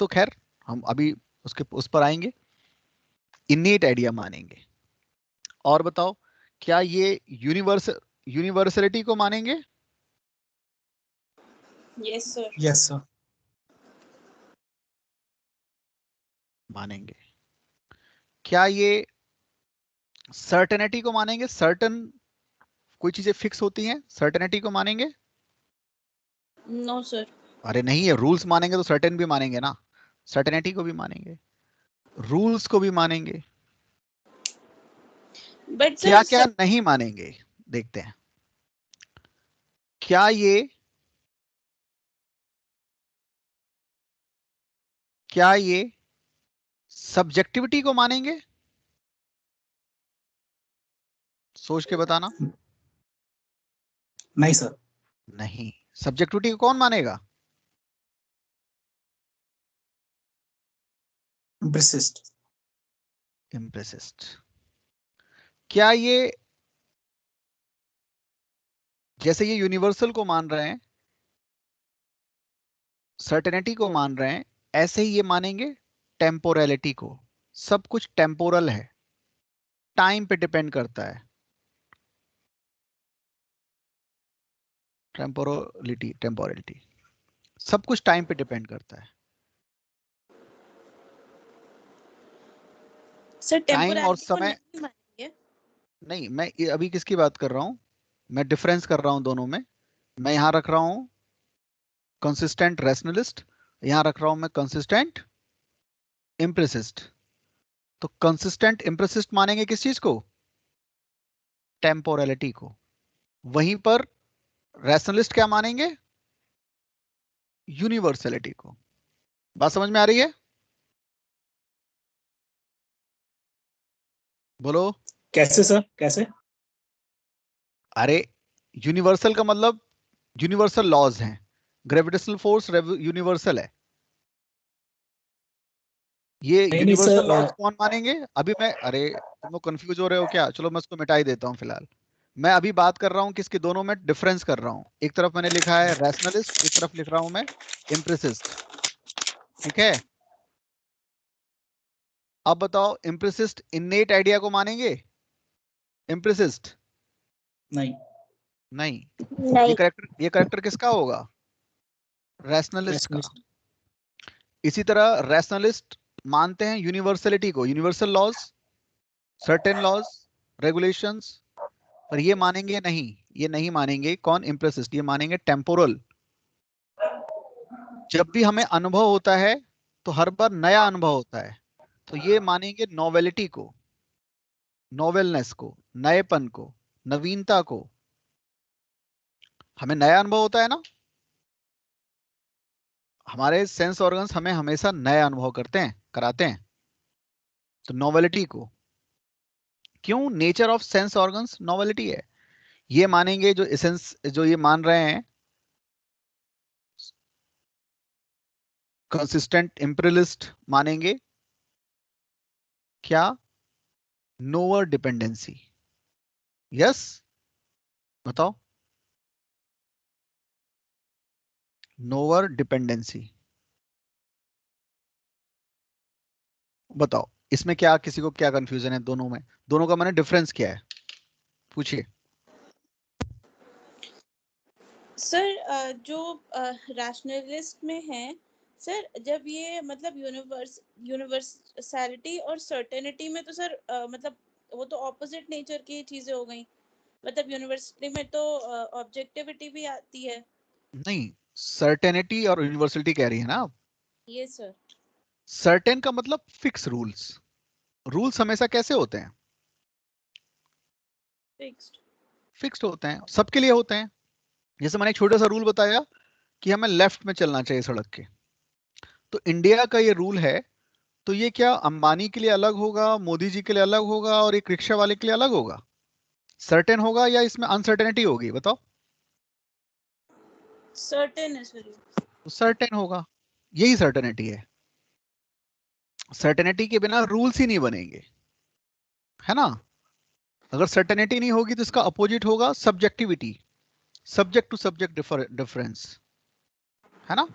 तो खैर, हम अभी उसके उस पर आएंगे। इन्नेट आइडिया मानेंगे। और बताओ, क्या ये यूनिवर्सलिटी को मानेंगे? Yes sir. Yes sir. मानेंगे। क्या ये सर्टेनिटी को मानेंगे? सर्टन कोई चीजें फिक्स होती हैं, सर्टेनिटी को मानेंगे? No sir. अरे नहीं, है रूल्स मानेंगे तो सर्टेन भी मानेंगे ना, सर्टेनिटी को भी मानेंगे, रूल्स को भी मानेंगे। बट क्या सर क्या नहीं मानेंगे देखते हैं। क्या ये सब्जेक्टिविटी को मानेंगे? सोच के बताना। नहीं सर। नहीं, सब्जेक्टिविटी को कौन मानेगा? इम्प्रेसिस्ट। इम्प्रेसिस्ट। क्या ये, जैसे ये यूनिवर्सल को मान रहे हैं, सर्टेनिटी को मान रहे हैं, ऐसे ही ये मानेंगे टेम्पोरलिटी को? सब कुछ टेम्पोरल है, टाइम पे डिपेंड करता है। टेम्पोरलिटी सब कुछ टाइम पे डिपेंड करता है। सर टाइम और टेम्पोरैलिटी को समय नहीं मानेंगे? नहीं, मैं ये अभी किसकी बात कर रहा हूं, मैं डिफरेंस कर रहा हूं दोनों में। मैं यहां रख रहा हूं कंसिस्टेंट रैशनलिस्ट, यहां रख रहा हूं मैं कंसिस्टेंट इम्प्रेसिस्ट। तो कंसिस्टेंट इम्प्रेसिस्ट मानेंगे किस चीज को? टेम्पोरलिटी को। वहीं पर रैशनलिस्ट क्या मानेंगे? यूनिवर्सलिटी को। बात समझ में आ रही है? बोलो। कैसे सर, कैसे? अरे यूनिवर्सल का मतलब यूनिवर्सल लॉज हैं, ग्रेविटेशनल फोर्स यूनिवर्सल है। ये नहीं नहीं यूनिवर्सल सर, लॉज कौन मानेंगे? अभी मैं, अरे तुम लोग कंफ्यूज हो रहे हो क्या? चलो मैं उसको मिटा ही देता हूँ फिलहाल। मैं अभी बात कर रहा हूँ किसके, दोनों में डिफरेंस कर रहा हूँ। एक तरफ मैंने लिखा है रैशनलिस्ट, एक तरफ लिख रहा हूं मैं इम्प्रेसिस्ट। ठीक है, अब बताओ इम्प्रेसिस्ट इन्नेट आइडिया को मानेंगे? इम्प्रेसिस्ट नहीं। नहीं। नहीं। ये करेक्टर किसका होगा? रैशनलिस्ट का। रैशनलिस्ट। इसी तरह रैशनलिस्ट मानते हैं यूनिवर्सलिटी को, universal laws, certain laws, regulations. पर ये मानेंगे नहीं, ये नहीं मानेंगे। कौन? इम्प्रेसिस्ट। ये मानेंगे टेम्पोरल। जब भी हमें अनुभव होता है तो हर बार नया अनुभव होता है, तो ये मानेंगे नोवेलिटी को, नोवेलनेस को, नएपन को, नवीनता को। हमें नया अनुभव होता है ना, हमारे सेंस ऑर्गन्स हमें हमेशा नया अनुभव करते हैं, कराते हैं। तो नोवेलिटी को, क्यों? Nature of sense organs novelty है। ये मानेंगे जो एसेंस, जो ये मान रहे हैं कंसिस्टेंट इंपीरियलिस्ट मानेंगे क्या? Nowhere dependency. यस, बताओ। नोवर डिपेंडेंसी, बताओ इसमें क्या, किसी को क्या कंफ्यूजन है? दोनों में, दोनों का मैंने डिफरेंस क्या है, पूछिए। सर जो रैशनलिस्ट में है सर, जब ये मतलब यूनिवर्सैलिटी और सर्टेनिटी में तो सर मतलब वो तो ऑपोजिट नेचर की चीजें हो गई। मतलब यूनिवर्सिटी में तो ऑब्जेक्टिविटी भी आती है। नहीं, सर्टेनिटी और यूनिवर्सलिटी कह रही है ना आप? ये सर। सर्टेन का मतलब फिक्स रूल्स। रूल्स हमेशा कैसे होते हैं? फिक्स्ड। फिक्स्ड होते हैं, सबके लिए होते हैं। जैसे मैंने एक छोटा सा रूल बताया कि हमें लेफ्ट में चलना चाहिए सड़क के, तो इंडिया का ये रूल है। तो ये क्या अंबानी के लिए अलग होगा, मोदी जी के लिए अलग होगा, और एक रिक्शा वाले के लिए अलग होगा? सर्टेन होगा या इसमें अनसर्टेनिटी होगी? बताओ। सर्टेन है सर। तो सर्टेन होगा, यही सर्टेनिटी है। सर्टेनिटी के बिना रूल्स ही नहीं बनेंगे, है ना? अगर सर्टेनिटी नहीं होगी तो इसका अपोजिट होगा subjectivity, subject to subject difference, है ना?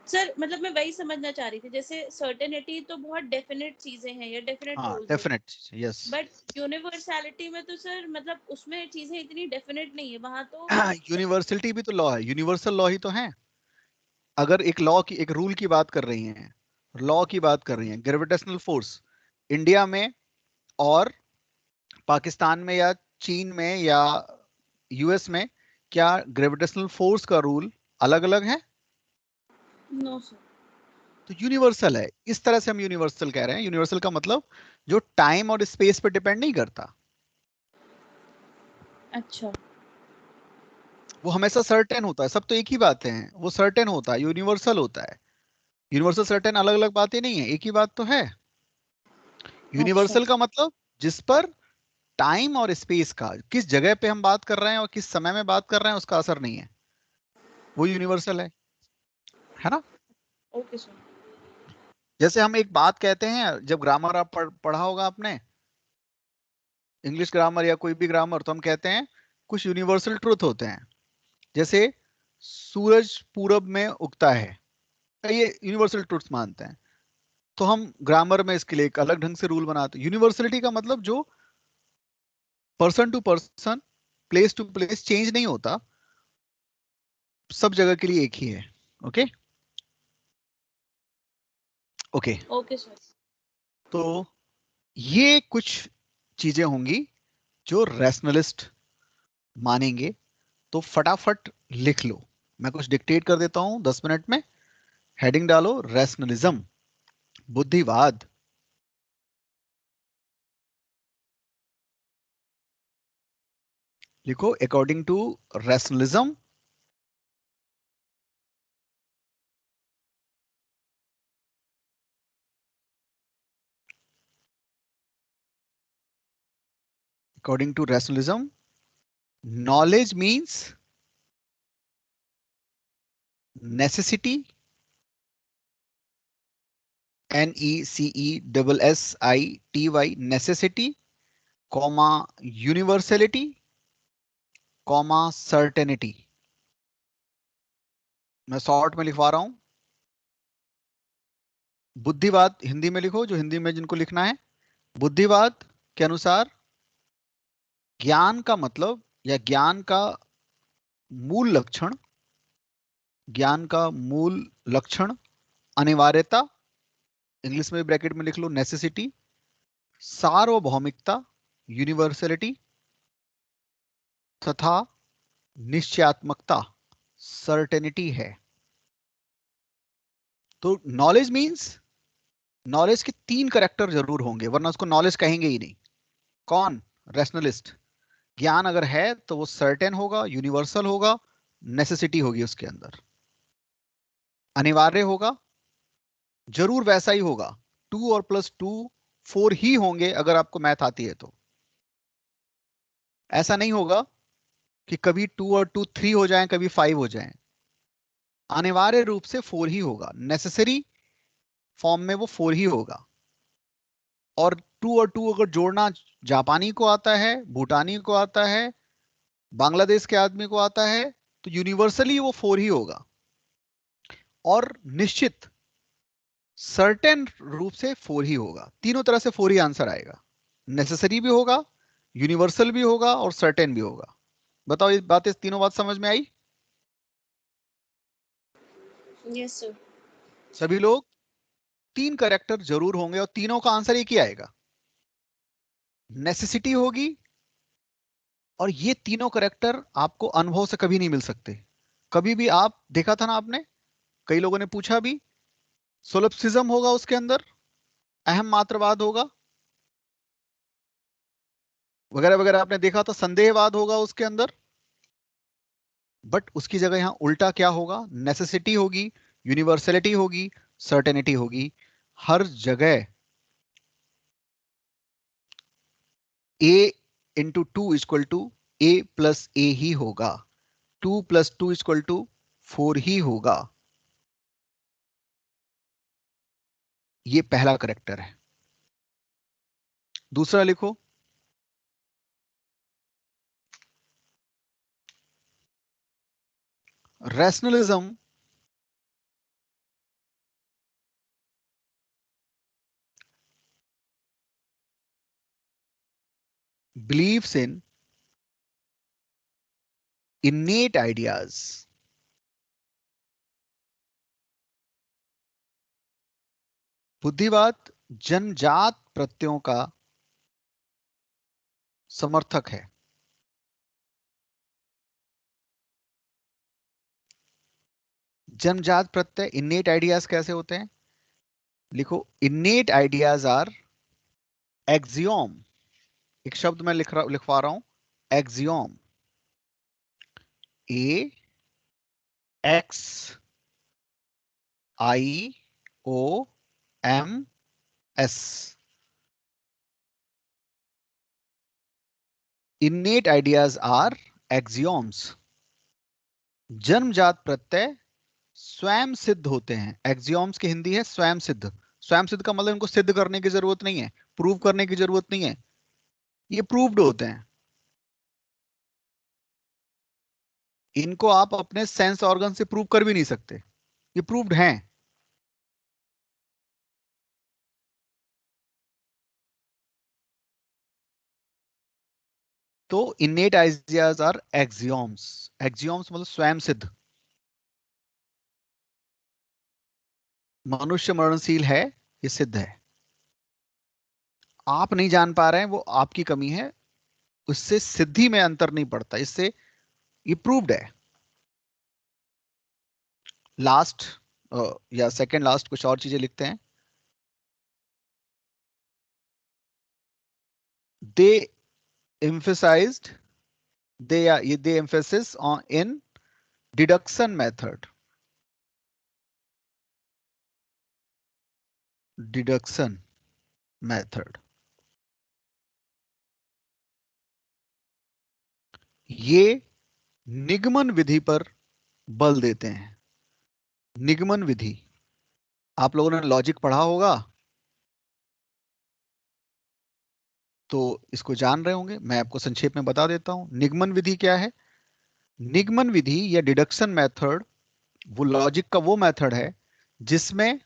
सर मतलब मैं वही समझना चाह रही थी, जैसे सर्टेनिटी तो बहुत डेफिनेट चीजें हैं या डेफिनेट हाँ रूल्स है, डेफिनेट, यस। बट यूनिवर्सैलिटी में तो सर मतलब उसमें चीजें इतनी डेफिनेट नहीं है, वहां तो यूनिवर्सलिटी भी तो लॉ है, यूनिवर्सल लॉ ही तो है। अगर एक लॉ की, एक रूल की बात कर रही हैं, लॉ की बात कर रही हैं, ग्रेविटेशनल फोर्स इंडिया में और पाकिस्तान में या चीन में या यूएस में, क्या ग्रेविटेशनल फोर्स का रूल अलग अलग है? No sir. तो यूनिवर्सल है। इस तरह से हम यूनिवर्सल कह रहे हैं। यूनिवर्सल का मतलब जो टाइम और स्पेस पे डिपेंड नहीं करता, अच्छा वो हमेशा सर्टेन होता है। सब तो एक ही बातें हैं, वो सर्टेन होता है, यूनिवर्सल होता है। यूनिवर्सल सर्टेन अलग अलग बातें नहीं है, एक ही बात तो है। अच्छा यूनिवर्सल का मतलब जिस पर टाइम और स्पेस का, किस जगह पे हम बात कर रहे हैं और किस समय में बात कर रहे हैं, उसका असर नहीं है, वो यूनिवर्सल है ना? Okay sir. जैसे हम एक बात कहते हैं, जब ग्रामर आप पढ़ा होगा आपने, इंग्लिश ग्रामर या कोई भी ग्रामर, तो हम कहते हैं कुछ यूनिवर्सल ट्रूथ होते हैं। जैसे सूरज पूरब में उगता है, ये यूनिवर्सल ट्रूथ मानते हैं। तो हम ग्रामर में इसके लिए एक अलग ढंग से रूल बनाते हैं। यूनिवर्सलिटी का मतलब जो person to person, place to place change नहीं होता, सब जगह के लिए एक ही है। Okay okay. Okay sir. तो ये कुछ चीजें होंगी जो रैशनलिस्ट मानेंगे। तो फटाफट लिख लो, मैं कुछ डिक्टेट कर देता हूं 10 मिनट में। हेडिंग डालो रैशनलिज्म, बुद्धिवाद। लिखो according to rationalism, according to rationalism, knowledge means necessity, NECESSITY, necessity, comma universality, comma certainty। मैं शॉर्ट में लिखवा रहा हूं। बुद्धिवाद हिंदी में लिखो, जो हिंदी में जिनको लिखना है। बुद्धिवाद के अनुसार ज्ञान का मतलब या ज्ञान का मूल लक्षण, ज्ञान का मूल लक्षण अनिवार्यता, इंग्लिश में ब्रैकेट में लिख लो नेसेसिटी, सार्वभौमिकता यूनिवर्सलिटी, तथा निश्चयात्मकता सर्टेनिटी है। तो नॉलेज मींस, नॉलेज के 3 करेक्टर जरूर होंगे, वरना उसको नॉलेज कहेंगे ही नहीं। कौन? रैशनलिस्ट। ज्ञान अगर है तो वो सर्टेन होगा, यूनिवर्सल होगा, नेसेसिटी होगी उसके अंदर, अनिवार्य होगा, जरूर वैसा ही होगा। 2 और +2 4 ही होंगे अगर आपको मैथ आती है तो। ऐसा नहीं होगा कि कभी 2 और 2 3 हो जाएं, कभी 5 हो जाएं। अनिवार्य रूप से 4 ही होगा, नेसेसरी फॉर्म में वो 4 ही होगा। और 2 और 2 अगर जोड़ना जापानी को आता है, भूटानी को आता है, बांग्लादेश के आदमी को आता है, तो यूनिवर्सली वो 4 ही होगा। और निश्चित सर्टेन रूप से 4 ही होगा। तीनों तरह से 4 ही आंसर आएगा, नेसेसरी भी होगा, यूनिवर्सल भी होगा और सर्टेन भी होगा। बताओ ये बातें, तीनों बात समझ में आई? Yes sir. सभी लोग 3 कैरेक्टर जरूर होंगे और तीनों का आंसर एक ही आएगा, नेसेसिटी होगी। और ये तीनों कैरेक्टर आपको अनुभव से कभी नहीं मिल सकते। कभी भी आप देखा था ना आपने, कई लोगों ने पूछा भी, सोलिप्सिज्म होगा उसके अंदर, अहम मात्रवाद होगा, वगैरह वगैरह आपने देखा था, संदेहवाद होगा उसके अंदर। बट उसकी जगह यहां उल्टा क्या होगा? नेसेसिटी होगी, यूनिवर्सलिटी होगी, सर्टेनिटी होगी। हर जगह a into two equal to a plus a ही होगा, 2 + 2 इक्वल टू 4 ही होगा। ये पहला करेक्टर है। दूसरा लिखो, rationalism believes in innate ideas. बुद्धिवाद जन्मजात प्रत्ययों का समर्थक है। जन्मजात प्रत्यय innate ideas कैसे होते हैं? लिखो, innate ideas आर एक्सियोम। एक शब्द मैं लिखवा रहा हूं, axiom. A X I O M S. innate ideas are axioms. जन्मजात प्रत्यय स्वयं सिद्ध होते हैं। एक्सियोम्स की हिंदी है स्वयं सिद्ध। स्वयं सिद्ध का मतलब इनको सिद्ध करने की जरूरत नहीं है, प्रूव करने की जरूरत नहीं है, ये प्रूव्ड होते हैं। इनको आप अपने सेंस ऑर्गन से प्रूव कर भी नहीं सकते, ये प्रूव्ड हैं। तो innate ideas आर एक्सियोम्स। एक्सियोम्स मतलब स्वयं सिद्ध। मनुष्य मरणशील है, ये सिद्ध है। आप नहीं जान पा रहे हैं, वो आपकी कमी है, उससे सिद्धि में अंतर नहीं पड़ता, इससे ये प्रूव्ड है। लास्ट या सेकंड लास्ट कुछ और चीजें लिखते हैं। दे emphasized they emphasis on in deduction method। Deduction method, ये निगमन विधि पर बल देते हैं। निगमन विधि आप लोगों ने लॉजिक पढ़ा होगा तो इसको जान रहे होंगे, मैं आपको संक्षेप में बता देता हूं। निगमन विधि क्या है? निगमन विधि या डिडक्शन मेथड वो लॉजिक का वो मेथड है जिसमें,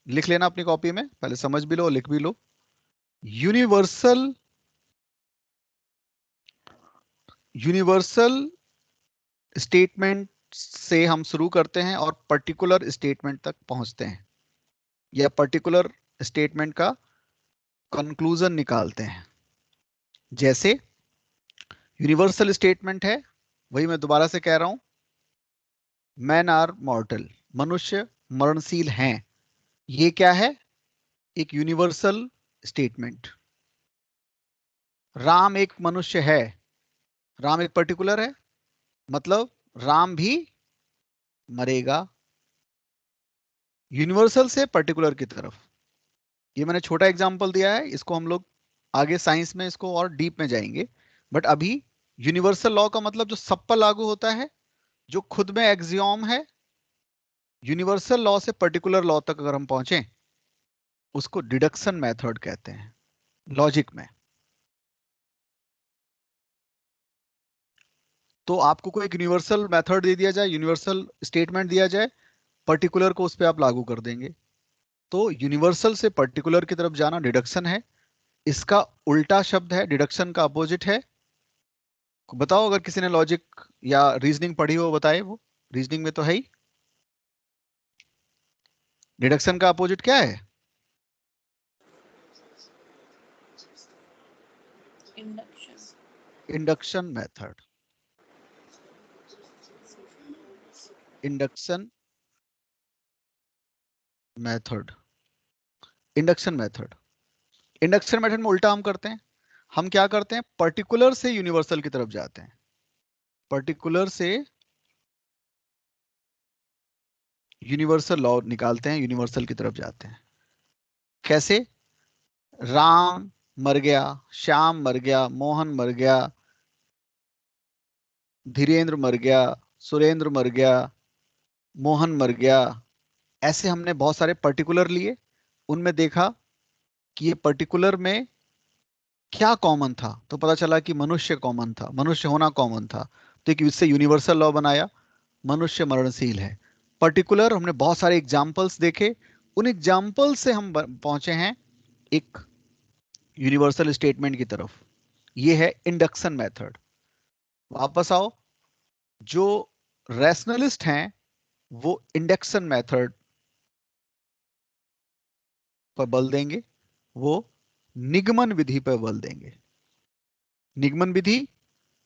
लिख लेना अपनी कॉपी में, पहले समझ भी लो लिख भी लो। यूनिवर्सल स्टेटमेंट से हम शुरू करते हैं और पर्टिकुलर स्टेटमेंट तक पहुंचते हैं, या पर्टिकुलर स्टेटमेंट का कंक्लूजन निकालते हैं। जैसे यूनिवर्सल स्टेटमेंट है, वही मैं दोबारा से कह रहा हूं, मैन आर मॉर्टल, मनुष्य मरणशील हैं। ये क्या है? एक यूनिवर्सल स्टेटमेंट। राम एक मनुष्य है, राम एक पर्टिकुलर है, मतलब राम भी मरेगा। यूनिवर्सल से पर्टिकुलर की तरफ, ये मैंने छोटा एग्जांपल दिया है, इसको हम लोग आगे साइंस में इसको और डीप में जाएंगे। बट अभी यूनिवर्सल लॉ का मतलब जो सब पर लागू होता है, जो खुद में एक्सियोम है। यूनिवर्सल लॉ से पर्टिकुलर लॉ तक अगर हम पहुंचे, उसको डिडक्शन मेथड कहते हैं लॉजिक में। तो आपको कोई एक यूनिवर्सल मेथड दे दिया जाए, यूनिवर्सल स्टेटमेंट दिया जाए, पर्टिकुलर को उस पर आप लागू कर देंगे। तो यूनिवर्सल से पर्टिकुलर की तरफ जाना डिडक्शन है। इसका उल्टा शब्द है, डिडक्शन का अपोजिट है। बताओ अगर किसी ने लॉजिक या रीजनिंग पढ़ी हो, बताए, वो रीजनिंग में तो है ही। डिडक्शन का अपोजिट क्या है? Induction method. Induction method, induction method. Induction method में उल्टा हम करते हैं। हम क्या करते हैं? पर्टिकुलर से यूनिवर्सल की तरफ जाते हैं। पर्टिकुलर से यूनिवर्सल लॉ निकालते हैं, यूनिवर्सल की तरफ जाते हैं। कैसे? राम मर गया, श्याम मर गया, मोहन मर गया, धीरेन्द्र मर गया, सुरेंद्र मर गया, मोहन मर गया। ऐसे हमने बहुत सारे पर्टिकुलर लिए, उनमें देखा कि ये पर्टिकुलर में क्या कॉमन था, तो पता चला कि मनुष्य कॉमन था, मनुष्य होना कॉमन था। तो एक इससे यूनिवर्सल लॉ बनाया, मनुष्य मरणशील है। पर्टिकुलर हमने बहुत सारे एग्जाम्पल्स देखे, उन एग्जाम्पल से हम पहुंचे हैं एक यूनिवर्सल स्टेटमेंट की तरफ। ये है इंडक्शन मेथड। वापस आओ, जो रैशनलिस्ट हैं वो इंडक्शन मेथड पर बल देंगे, वो निगमन विधि पर बल देंगे। निगमन विधि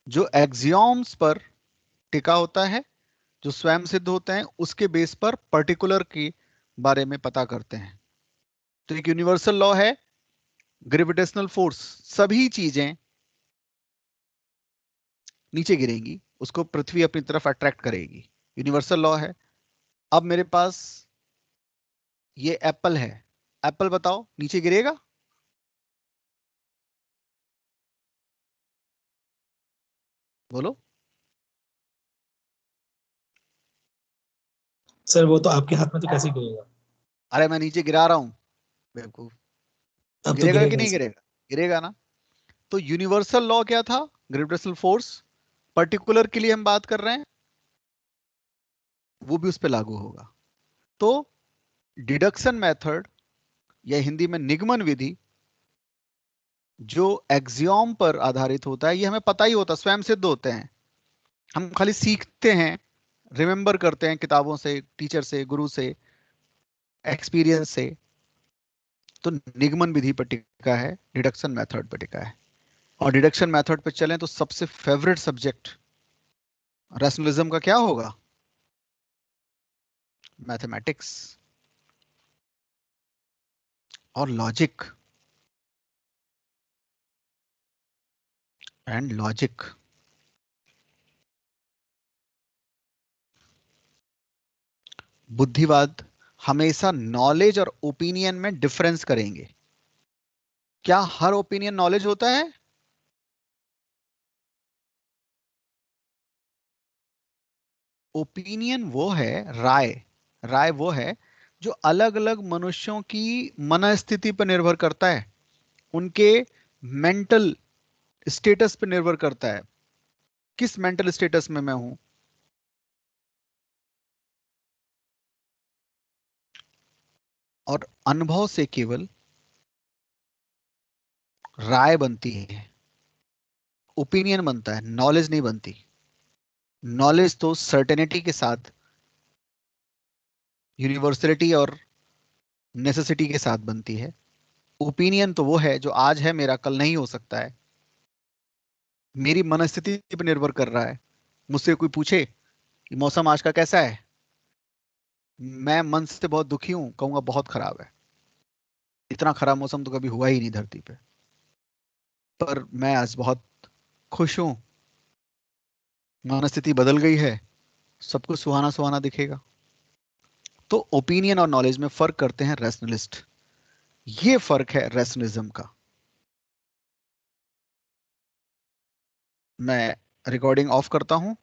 जो एक्सियोम्स पर टिका होता है, जो स्वयं सिद्ध होते हैं, उसके बेस पर पर्टिकुलर के बारे में पता करते हैं। तो एक यूनिवर्सल लॉ है ग्रेविटेशनल फोर्स, सभी चीजें नीचे गिरेंगी, उसको पृथ्वी अपनी तरफ अट्रैक्ट करेगी, यूनिवर्सल लॉ है। अब मेरे पास ये एप्पल है, एप्पल बताओ नीचे गिरेगा? बोलो। सर वो तो आपके हाथ में, तो कैसे गिरेगा? अरे मैं नीचे गिरा रहा हूं बेवकूफ, तो अब तो गिरेगा कि गिरेगा नहीं सर। गिरेगा? गिरेगा ना। तो यूनिवर्सल लॉ क्या था? Gravitational force. पर्टिकुलर के लिए हम बात कर रहे हैं, वो भी उस पर लागू होगा। तो डिडक्शन मेथड या हिंदी में निगमन विधि जो एक्सियोम पर आधारित होता है, ये हमें पता ही होता है, स्वयं सिद्ध होते हैं, हम खाली सीखते हैं, रिमेंबर करते हैं किताबों से, टीचर से, गुरु से, एक्सपीरियंस से। तो निगमन विधि पर टिका है, डिडक्शन मेथड पर टिका है। और डिडक्शन मेथड पे चलें तो सबसे फेवरेट सब्जेक्ट रैशनलिज्म का क्या होगा? मैथमेटिक्स और लॉजिक एंड लॉजिक। बुद्धिवाद हमेशा नॉलेज और ओपिनियन में डिफरेंस करेंगे। क्या हर ओपिनियन नॉलेज होता है? ओपिनियन वो है, राय, राय वो है जो अलग अलग मनुष्यों की मनस्थिति पर निर्भर करता है, उनके मेंटल स्टेटस पर निर्भर करता है, किस मेंटल स्टेटस में मैं हूं। और अनुभव से केवल राय बनती है, ओपिनियन बनता है, नॉलेज नहीं बनती। नॉलेज तो सर्टेनिटी के साथ, यूनिवर्सलिटी और नेसेसिटी के साथ बनती है। ओपिनियन तो वो है जो आज है मेरा, कल नहीं हो सकता है, मेरी मनस्थिति पर निर्भर कर रहा है। मुझसे कोई पूछे कि मौसम आज का कैसा है, मैं मन से बहुत दुखी हूं, कहूंगा बहुत खराब है, इतना खराब मौसम तो कभी हुआ ही नहीं धरती पे। पर मैं आज बहुत खुश हूं, मनस्थिति बदल गई है, सब कुछ सुहाना सुहाना दिखेगा। तो ओपिनियन और नॉलेज में फर्क करते हैं रैशनलिस्ट। ये फर्क है रैशनलिज्म का। मैं रिकॉर्डिंग ऑफ करता हूं।